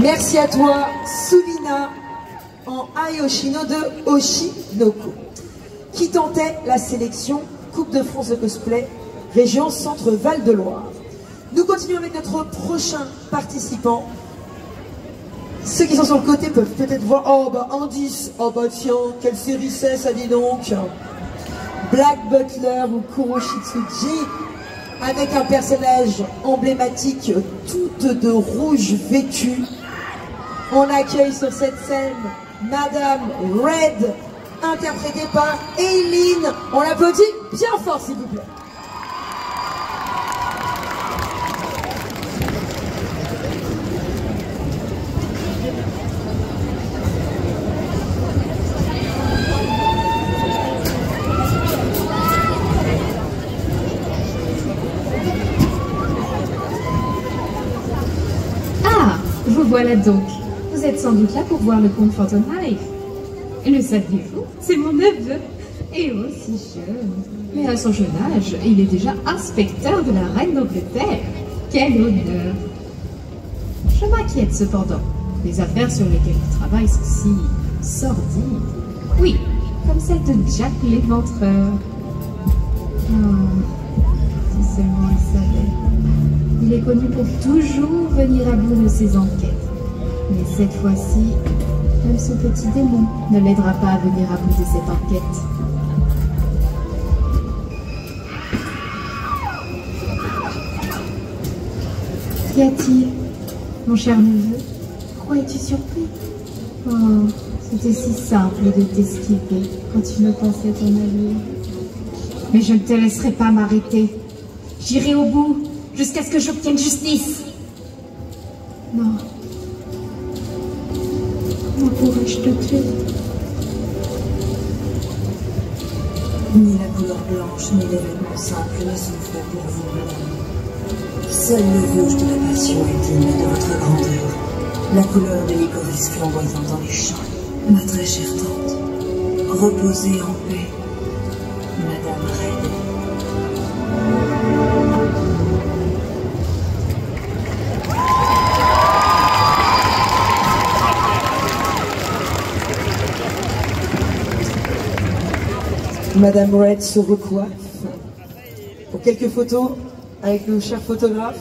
Merci à toi, Suvina, en Ayoshino de Oshinoko, qui tentait la sélection Coupe de France de cosplay, région Centre Val-de-Loire. Nous continuons avec notre prochain participant. Ceux qui sont sur le côté peuvent peut-être voir, oh bah indice, oh bah tiens, quelle série c'est ça dit donc. Black Butler ou Kuroshitsuji, avec un personnage emblématique, toute de rouge vêtue. On accueille sur cette scène Madame Red, interprétée par Eileen. On l'applaudit bien fort s'il vous plaît. Ah, vous voilà donc. Vous êtes sans doute là pour voir le comte Phantom Hive. Le saviez-vous? C'est mon neveu. Et aussi jeune. Mais à son jeune âge, il est déjà inspecteur de la reine d'Angleterre. Quel honneur! Je m'inquiète cependant. Les affaires sur lesquelles il travaille sont si sordides. Oui, comme celle de Jack l'Éventreur. Oh, si seulement il savait. Il est connu pour toujours venir à bout de ses enquêtes. Mais cette fois-ci, même son petit démon ne l'aidera pas à venir à bout de cette enquête. Qu'y a-t-il, mon cher neveu? Pourquoi es-tu surpris? Oh, c'était si simple de t'esquiver quand tu me pensais t'en aller. Mais je ne te laisserai pas m'arrêter. J'irai au bout, jusqu'à ce que j'obtienne justice. Non. Pourrais-je te tuer? Ni la couleur blanche, ni les vêtements simples ne sont faits pour vous, madame. Seul le rouge de la passion est digne de votre grandeur. La couleur de l'icoris flamboyant dans les champs. Ma très chère tante, reposez en paix, Madame Red. Madame Red se recoiffe pour quelques photos avec nos chers photographes.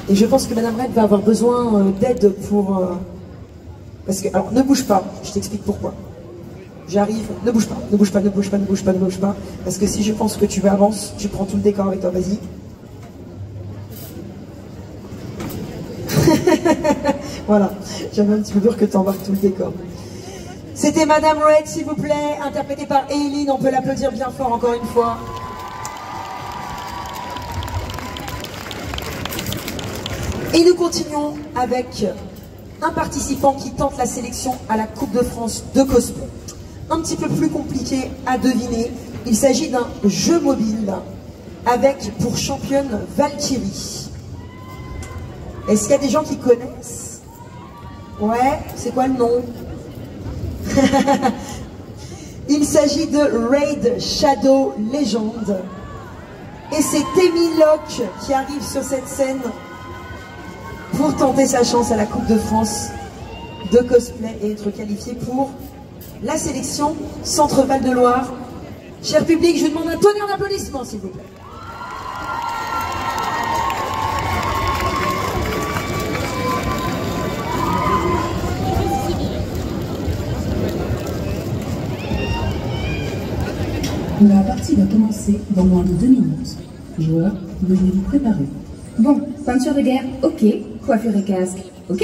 Et je pense que Madame Red va avoir besoin d'aide pour... Parce que, alors ne bouge pas, je t'explique pourquoi. J'arrive, ne bouge pas, ne bouge pas, ne bouge pas, ne bouge pas, ne bouge pas. Parce que si je pense que tu avances, je prends tout le décor avec toi, vas-y. Voilà, j'avais un petit peu peur que tu embarques tout le décor. C'était Madame Red, s'il vous plaît, interprétée par Eileen. On peut l'applaudir bien fort encore une fois. Et nous continuons avec un participant qui tente la sélection à la Coupe de France de cosplay. Un petit peu plus compliqué à deviner. Il s'agit d'un jeu mobile avec pour championne Valkyrie. Est-ce qu'il y a des gens qui connaissent? Ouais, c'est quoi le nom? Il s'agit de Raid Shadow Legend. Et c'est Temi Locke qui arrive sur cette scène pour tenter sa chance à la Coupe de France de cosplay et être qualifié pour la sélection Centre Val-de-Loire. Cher public, je vous demande un tonnerre d'applaudissements, s'il vous plaît. La partie va commencer dans moins de 2 minutes. Joueurs, veuillez vous préparer. Bon, peinture de guerre, ok. Coiffure et casque, ok.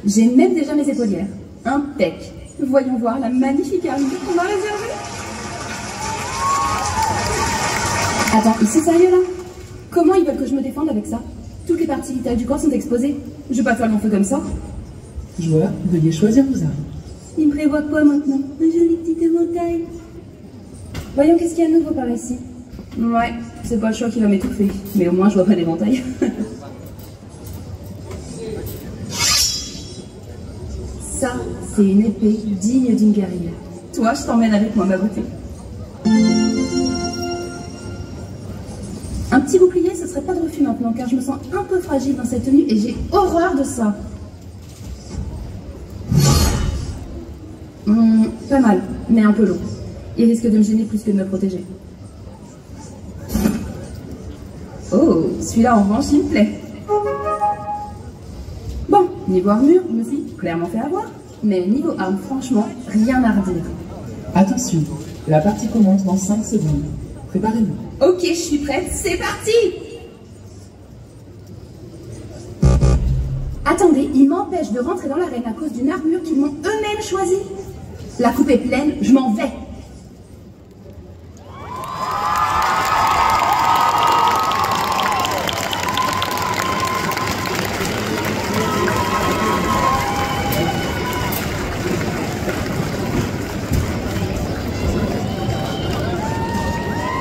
J'ai même déjà mes épaulières. Impec. Voyons voir la magnifique armure qu'on m'a réservée. Attends, ils sont sérieux là? Comment ils veulent que je me défende avec ça? Toutes les parties vitales du corps sont exposées. Je vais pas faire mon feu comme ça. Joueurs, veuillez choisir vos armes. Il me prévoit quoi maintenant? Un joli petit éventail. Voyons qu'est-ce qu'il y a de nouveau par ici. Ouais, c'est pas le choix qui va m'étouffer. Mais au moins je vois pas d'éventail. Ça, c'est une épée digne d'une guerrière. Toi, je t'emmène avec moi, ma beauté. Un petit bouclier, ce serait pas de refus maintenant, car je me sens un peu fragile dans cette tenue et j'ai horreur de ça. Pas mal, mais un peu long. Il risque de me gêner plus que de me protéger. Oh, celui-là en revanche, il me plaît. Bon, niveau armure, je me suis clairement fait avoir. Mais niveau arme, franchement, rien à redire. Attention, la partie commence dans 5 secondes. Préparez-vous. Ok, je suis prête, c'est parti! Attendez, ils m'empêchent de rentrer dans l'arène à cause d'une armure qu'ils m'ont eux-mêmes choisie. La coupe est pleine, je m'en vais.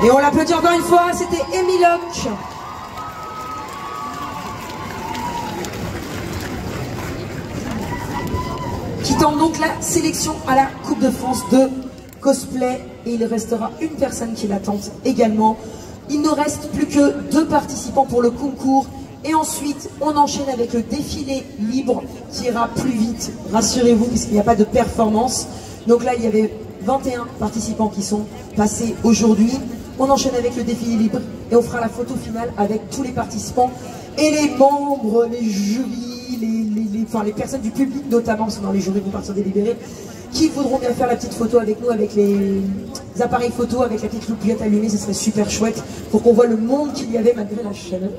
Et on l'applaudit encore une fois, c'était Amy Locke. Qui tente donc la sélection à la Coupe de France de cosplay. Et il restera une personne qui l'attente également. Il ne reste plus que 2 participants pour le concours. Et ensuite, on enchaîne avec le défilé libre qui ira plus vite, rassurez-vous, puisqu'il n'y a pas de performance. Donc là, il y avait 21 participants qui sont passés aujourd'hui. On enchaîne avec le défilé libre et on fera la photo finale avec tous les participants et les membres, les jurys, enfin les personnes du public notamment, qui sont dans les jurys, vont partir délibérer, qui voudront bien faire la petite photo avec nous, avec les appareils photo, avec la petite loupiote allumée. Ce serait super chouette pour qu'on voit le monde qu'il y avait malgré la chaleur.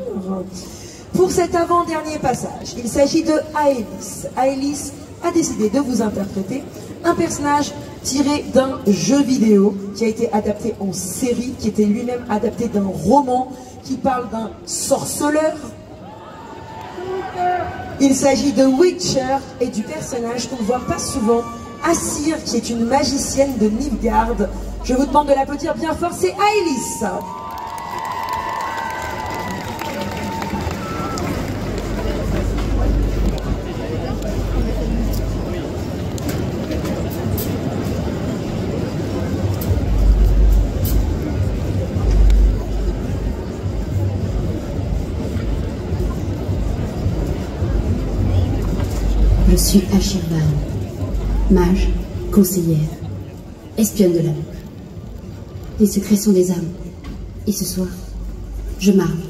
Pour cet avant-dernier passage, il s'agit de Aélis. Aélis a décidé de vous interpréter un personnage tiré d'un jeu vidéo qui a été adapté en série, qui était lui-même adapté d'un roman qui parle d'un sorceleur. Il s'agit de Witcher et du personnage qu'on ne voit pas souvent, Assir, qui est une magicienne de Nilfgaard. Je vous demande de l'applaudir bien fort, c'est Aélis. Je suis Ashirvan, mage, conseillère, espionne de la loupe. Les secrets sont des âmes. Et ce soir, je m'arme.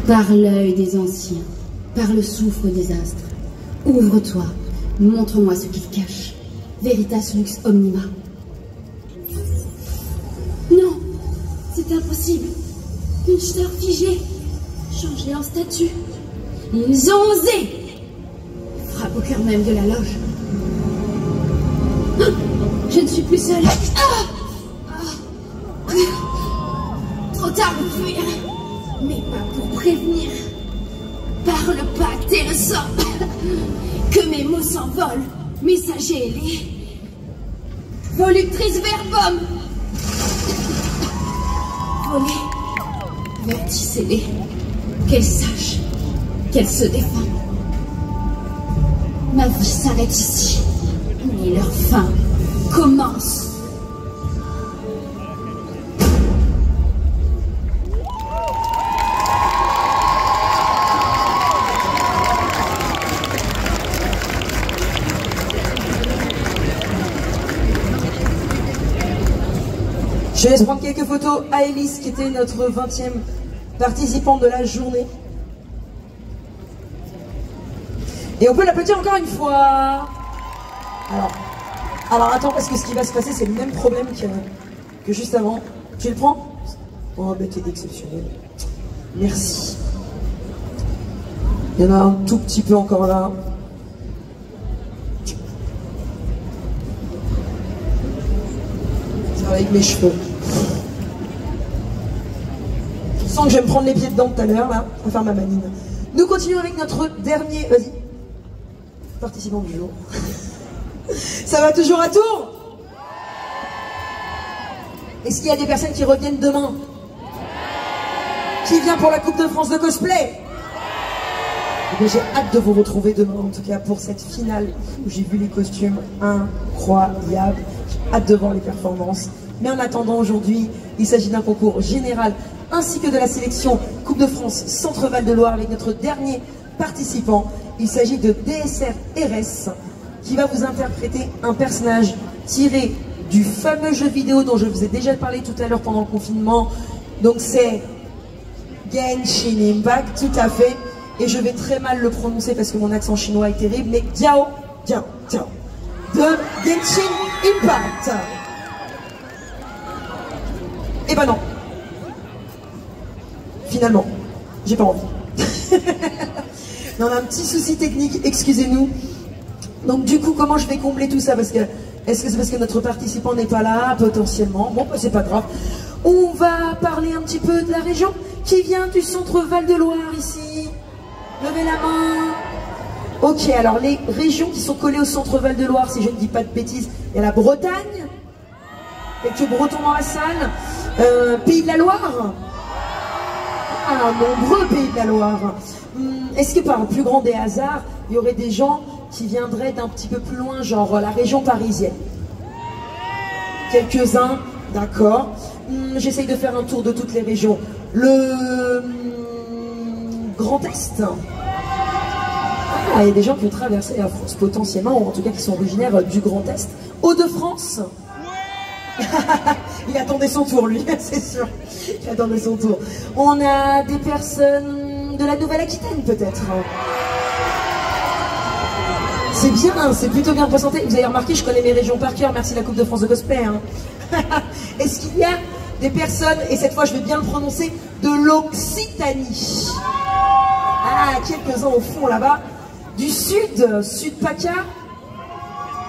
Par l'œil des anciens, par le souffle des astres, ouvre-toi, montre-moi ce qu'ils cachent. Veritas lux omnima. Non, c'est impossible. Une star figée. Changé en statue. Ils ont osé. Frappe au cœur même de la loge. Je ne suis plus seule. Trop tard pour fuir, mais pas pour prévenir. Par le pacte et le sang, que mes mots s'envolent, messager ailé, voluptrice verbum. Voler, verticellé. Qu'elle sache, qu'elle se défend. Ma vie s'arrête ici, mais leur fin commence. Je laisse prendre quelques photos à Aélis, qui était notre 20e participante de la journée. Et on peut l'applaudir encore une fois. Alors attends, parce que ce qui va se passer, c'est le même problème que juste avant. Tu le prends? Oh, mais t'es exceptionnel. Merci. Il y en a un tout petit peu encore là. Ça va avec mes cheveux. Je sens que je vais me prendre les pieds dedans tout à l'heure, là, à faire ma manine. Nous continuons avec notre dernier... Vas-y. Participant du jour. Ça va toujours à tour? Est-ce qu'il y a des personnes qui reviennent demain? Qui vient pour la Coupe de France de cosplay? J'ai hâte de vous retrouver demain, en tout cas pour cette finale où j'ai vu les costumes incroyables. J'ai hâte de voir les performances. Mais en attendant, aujourd'hui, il s'agit d'un concours général ainsi que de la sélection Coupe de France Centre-Val de Loire avec notre dernier participant. Il s'agit de DSR RS qui va vous interpréter un personnage tiré du fameux jeu vidéo dont je vous ai déjà parlé tout à l'heure pendant le confinement. Donc c'est Genshin Impact, tout à fait. Et je vais très mal le prononcer parce que mon accent chinois est terrible, mais Jiao de Genshin Impact. Eh ben non. Finalement, j'ai pas envie. On a un petit souci technique, excusez-nous. Donc du coup, comment je vais combler tout ça? Parce que, est-ce que c'est parce que notre participant n'est pas là? Potentiellement. Bon, bah, c'est pas grave. On va parler un petit peu de la région. Qui vient du centre Val de Loire ici? Levez la main. Ok, alors les régions qui sont collées au centre Val de Loire, si je ne dis pas de bêtises, il y a la Bretagne. Quelques Bretons dans la salle. Pays de la Loire. Ah, nombreux Pays de la Loire. Est-ce que par le plus grand des hasards, il y aurait des gens qui viendraient d'un petit peu plus loin, genre la région parisienne? Quelques-uns, d'accord. J'essaye de faire un tour de toutes les régions. Le Grand Est. Ah, il y a des gens qui ont traversé la France potentiellement, ou en tout cas qui sont originaires du Grand Est. Hauts-de-France. Il attendait son tour, lui, c'est sûr. Il attendait son tour. On a des personnes de la Nouvelle-Aquitaine, peut-être. C'est bien, c'est plutôt bien présenté. Vous avez remarqué, je connais mes régions par cœur. Merci la Coupe de France de cosplay. Hein. Est-ce qu'il y a des personnes, et cette fois je vais bien le prononcer, de l'Occitanie? Ah, quelques-uns au fond là-bas. Du sud, sud-PACA.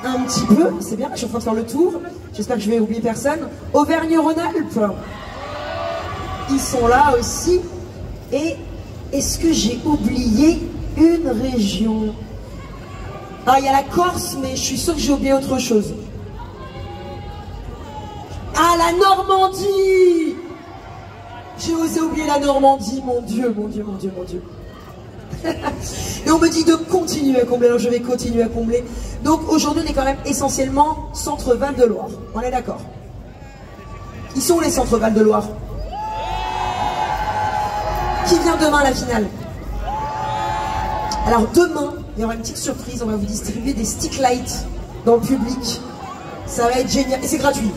Un petit peu, c'est bien, je suis en train de faire le tour. J'espère que je vais oublier personne. Auvergne-Rhône-Alpes. Ils sont là aussi. Et est-ce que j'ai oublié une région? Ah, il y a la Corse, mais je suis sûre que j'ai oublié autre chose. Ah, la Normandie! J'ai osé oublier la Normandie, mon Dieu, mon Dieu, mon Dieu, mon Dieu. Et on me dit de continuer à combler, alors je vais continuer à combler. Donc aujourd'hui on est quand même essentiellement centre Val de Loire, on est d'accord? Ils sont les centres Val de Loire. Qui vient demain à la finale? Alors demain, il y aura une petite surprise, on va vous distribuer des stick lights dans le public. Ça va être génial, et c'est gratuit.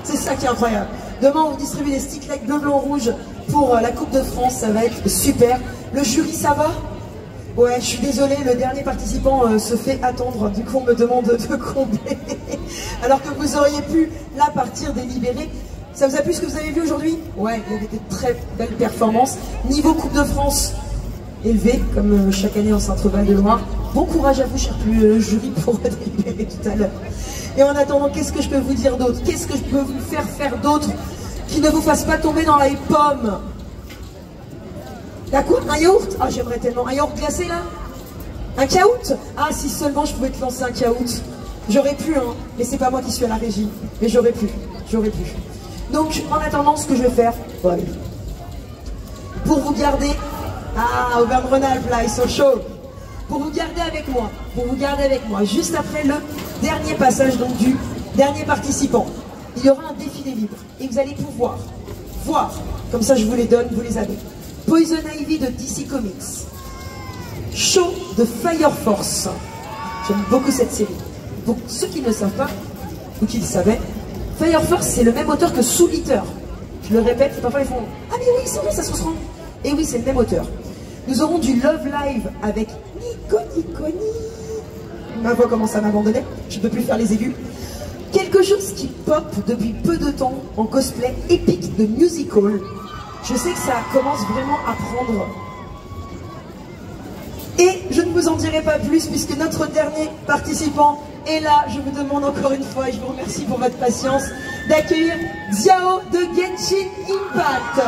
C'est ça qui est incroyable. Demain on vous distribue des stick lights bleu, blanc, rouge pour la Coupe de France, ça va être super. Le jury, ça va? Ouais, je suis désolée, le dernier participant se fait attendre, du coup on me demande de combler. Alors que vous auriez pu, là, partir délibéré. Ça vous a plu ce que vous avez vu aujourd'hui? Ouais, il y avait des très belles performances. Niveau Coupe de France, élevé, comme chaque année en Centre-Val de Loire. Bon courage à vous, cher jury, pour délibérer tout à l'heure. Et en attendant, qu'est-ce que je peux vous dire d'autre? Qu'est-ce que je peux vous faire d'autre qui ne vous fasse pas tomber dans les pommes? D'accord, un yaourt? Ah, j'aimerais tellement. Un yaourt glacé, là? Un yaourt? Ah, si seulement je pouvais te lancer un yaourt. J'aurais pu, hein. Mais c'est pas moi qui suis à la régie. Mais j'aurais pu. J'aurais pu. Donc, en attendant, ce que je vais faire... Ouais. Pour vous garder... Ah, Auvergne-Rhône-Alpes, là, ils sont chauds. Pour vous garder avec moi. Pour vous garder avec moi. Juste après le dernier passage, donc, du dernier participant. Il y aura un défilé libre. Et vous allez pouvoir voir. Comme ça, je vous les donne, vous les avez. Poison Ivy de DC Comics, Shaw de Fire Force. J'aime beaucoup cette série. Pour ceux qui ne le savent pas, ou qui le savaient, Fire Force c'est le même auteur que Soul Eater. Je le répète, parfois ils font « Ah mais oui, c'est vrai, ça se rend !» Et oui, c'est le même auteur. Nous aurons du Love Live avec Nico Niconi. Ma voix commence à m'abandonner, je ne peux plus faire les aigus. Quelque chose qui pop depuis peu de temps en cosplay épique de musical. Je sais que ça commence vraiment à prendre. Et je ne vous en dirai pas plus puisque notre dernier participant est là. Je vous demande encore une fois, et je vous remercie pour votre patience, d'accueillir Jiao de Genshin Impact.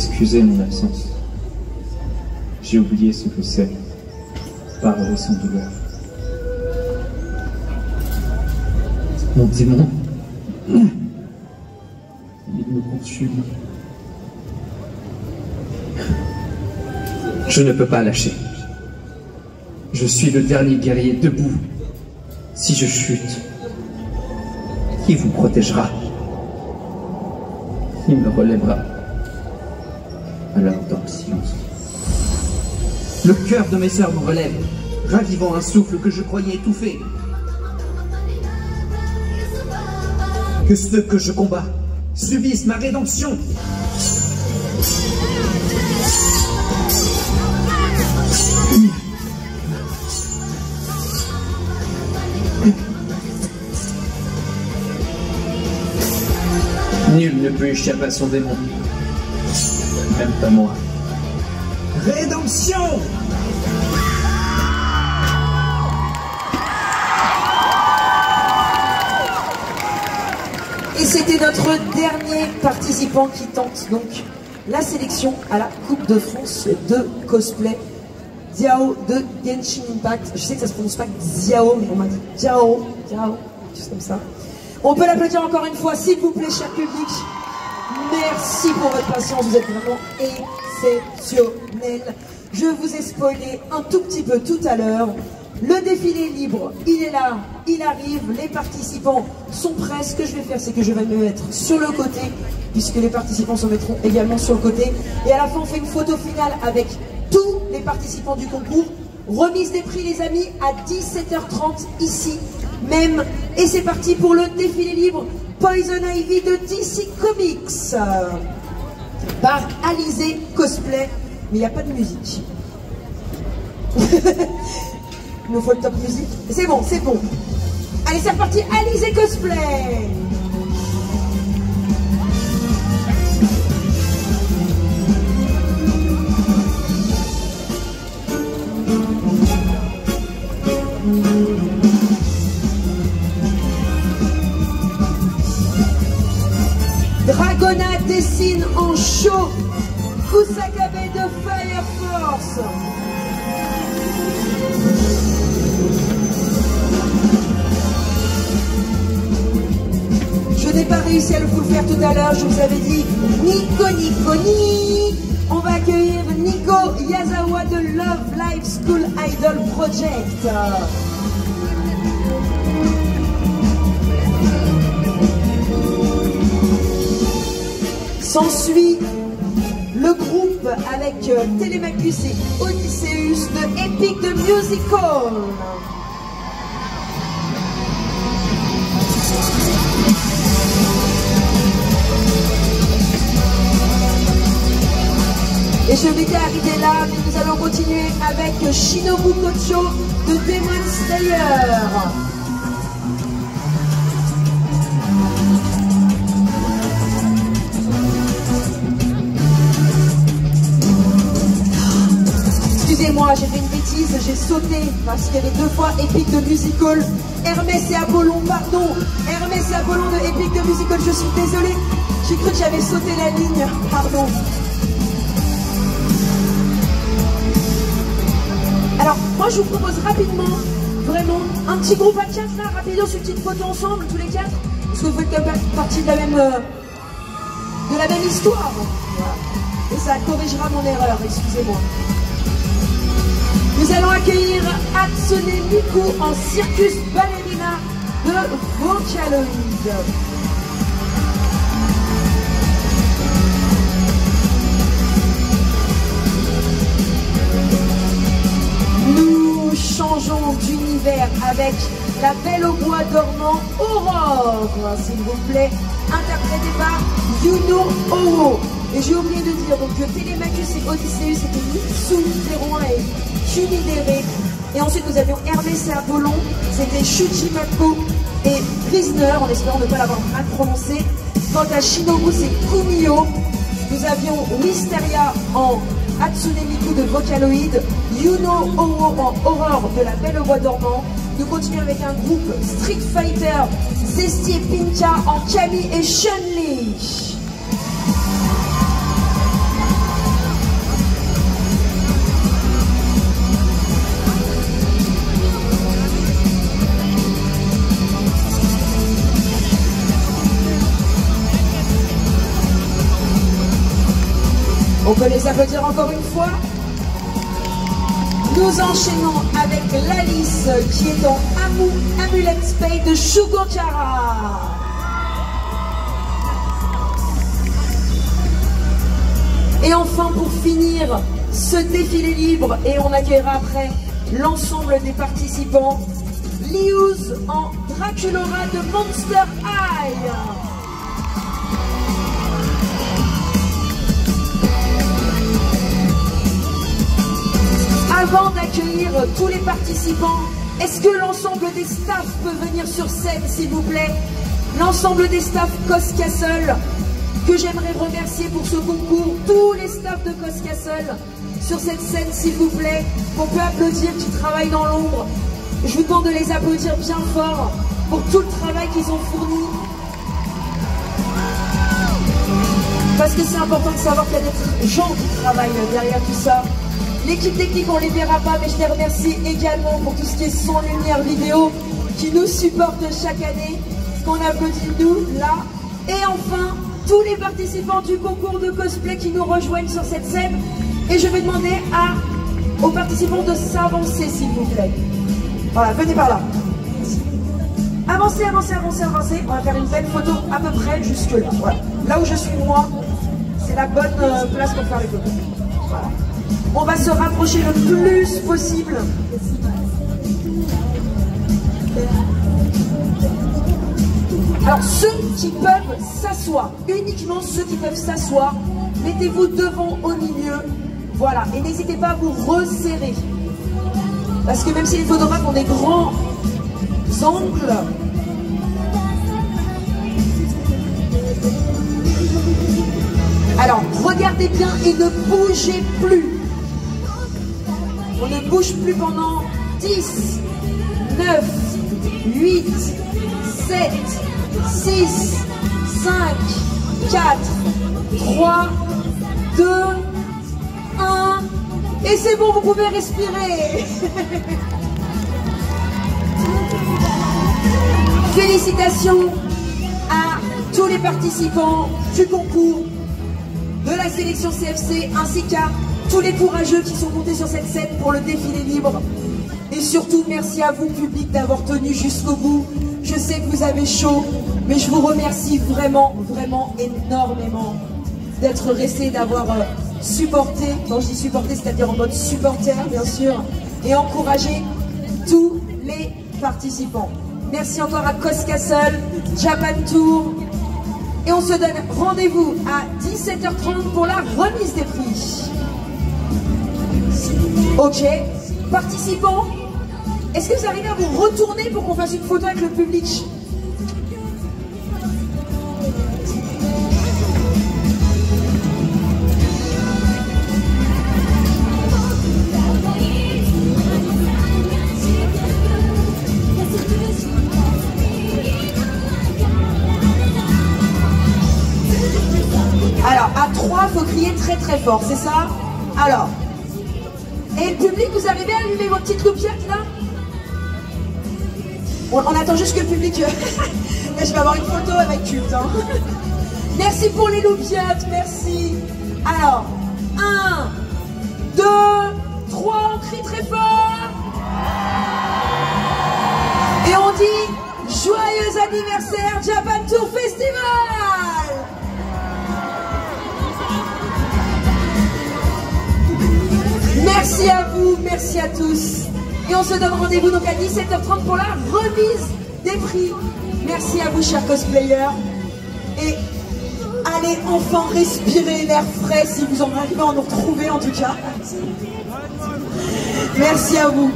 Excusez mon absence. J'ai oublié ce que c'est, parler sans douleur. Mon démon, il me consume. Je ne peux pas lâcher. Je suis le dernier guerrier debout. Si je chute, qui vous protégera? Qui me relèvera? Alors dans le silence. Le cœur de mes sœurs me relève, ravivant un souffle que je croyais étouffé. Que ceux que je combats subissent ma rédemption. Nul ne peut échapper à son démon. Même pas moi. Rédemption! Et c'était notre dernier participant qui tente donc la sélection à la Coupe de France de cosplay. Xiao de Genshin Impact. Je sais que ça se prononce pas Xiao, mais on m'a dit Xiao, juste comme ça. On peut l'applaudir encore une fois, s'il vous plaît, cher public. Merci pour votre patience, vous êtes vraiment exceptionnels. Je vous ai spoilé un tout petit peu tout à l'heure. Le défilé est libre, il est là, il arrive, les participants sont prêts. Ce que je vais faire, c'est que je vais me mettre sur le côté, puisque les participants se mettront également sur le côté. Et à la fin, on fait une photo finale avec tous les participants du concours. Remise des prix, les amis, à 17h30 ici même. Et c'est parti pour le défilé libre Poison Ivy de DC Comics par Alizé Cosplay. Mais il n'y a pas de musique. Il nous faut le top musique. C'est bon, c'est bon. Allez, c'est reparti, Alizé Cosplay. Dragona dessine en show Kusakabe de Fire Force. Je n'ai pas réussi à vous le faire tout à l'heure, je vous avais dit Nico Nico Ni. On va accueillir Nico Yazawa de Love Live School Idol Project. S'ensuit le groupe avec Télémagus et Odysseus de Epic the Musical. Et je m'étais arrivé là, mais nous allons continuer avec Shinobu Kocho de Demon Slayer. Excusez-moi, j'ai fait une bêtise, j'ai sauté parce qu'il y avait deux fois Epic de Musical. Hermès et Apollon, pardon. Hermès et Apollon de Epic de Musical, je suis désolée. J'ai cru que j'avais sauté la ligne, pardon. Alors, moi je vous propose rapidement, vraiment, un petit groupe à 4 là, rapidement sur une petite photo ensemble, tous les 4. Parce que vous faites quand même partie de la même histoire. Voilà. Et ça corrigera mon erreur, excusez-moi. Nous allons accueillir Hatsune Miku en Circus Ballerina de Vocaloid. Nous changeons d'univers avec La Belle au Bois dormant, Aurore, s'il vous plaît, interprétée par Yuno Owo. Et j'ai oublié de dire donc que Télémagus et Odysseus c'était Mitsu 01 et Kunidere. Et ensuite nous avions Hermès et Apollon, c'était Shujimako et Prisoner, en espérant ne pas l'avoir mal prononcé. Quant à Shinobu, c'est Kumio. Nous avions Wisteria en Hatsune Miku de Vocaloid, Yuno Owo en Aurore de La Belle au Bois dormant. Nous continuons avec un groupe Street Fighter, Zesty et Pinka en Camille et Chun-Li. peut les applaudir encore une fois. Nous enchaînons avec l'Alice qui est dans Amulet Spade de Shugokara. Et enfin, pour finir ce défilé libre, et on accueillera après l'ensemble des participants, Liuz en Draculora de Monster High. Avant d'accueillir tous les participants, est-ce que l'ensemble des staffs peut venir sur scène, s'il vous plaît? L'ensemble des staffs Cos Castle, que j'aimerais remercier pour ce concours, tous les staffs de Cos Castle sur cette scène, s'il vous plaît, qu'on peut applaudir, qui travaillent dans l'ombre. Je vous demande de les applaudir bien fort pour tout le travail qu'ils ont fourni. Parce que c'est important de savoir qu'il y a des gens qui travaillent derrière tout ça. L'équipe technique, on ne les verra pas, mais je les remercie également pour tout ce qui est son, lumière, vidéo, qui nous supporte chaque année, qu'on applaudit nous, là. Et enfin, tous les participants du concours de cosplay qui nous rejoignent sur cette scène. Et je vais demander aux participants de s'avancer, s'il vous plaît. Voilà, venez par là. Avancez, avancez, avancez, avancez. On va faire une belle photo à peu près jusque là. Voilà. Là où je suis moi, c'est la bonne place pour faire les photos. Voilà. On va se rapprocher le plus possible. Alors ceux qui peuvent s'asseoir, uniquement ceux qui peuvent s'asseoir, mettez-vous devant au milieu. Voilà, et n'hésitez pas à vous resserrer. Parce que même si les photographes ont des grands angles, alors regardez bien et ne bougez plus. On ne bouge plus pendant 10, 9, 8, 7, 6, 5, 4, 3, 2, 1. Et c'est bon, vous pouvez respirer. Félicitations à tous les participants du concours de la sélection CFC, ainsi qu'à tous les courageux qui sont montés sur cette scène pour le défilé libre. Et surtout, merci à vous, public, d'avoir tenu jusqu'au bout. Je sais que vous avez chaud, mais je vous remercie vraiment, vraiment énormément d'être resté, d'avoir supporté, quand je dis supporté, c'est-à-dire en mode supporter, bien sûr, et encouragé tous les participants. Merci encore à Cos Castle, Japan Tour, et on se donne rendez-vous à 17h30 pour la remise des prix. Ok, participants, est-ce que vous arrivez à vous retourner pour qu'on fasse une photo avec le public? Alors, à 3, il faut crier très très fort, c'est ça? Alors, et le public, vous arrivez à allumer vos petites loupiottes là? On attend juste que le public... Là, je vais avoir une photo avec culte. Hein. Merci pour les loupiottes, merci. Alors, 1, 2, 3, on crie très fort. Et on dit, joyeux anniversaire Japan Tour Festival. Merci à vous, merci à tous. Et on se donne rendez-vous donc à 17h30 pour la remise des prix. Merci à vous, chers cosplayers. Et allez enfin respirer l'air frais si vous en arrivez à nous retrouver en tout cas. Merci à vous.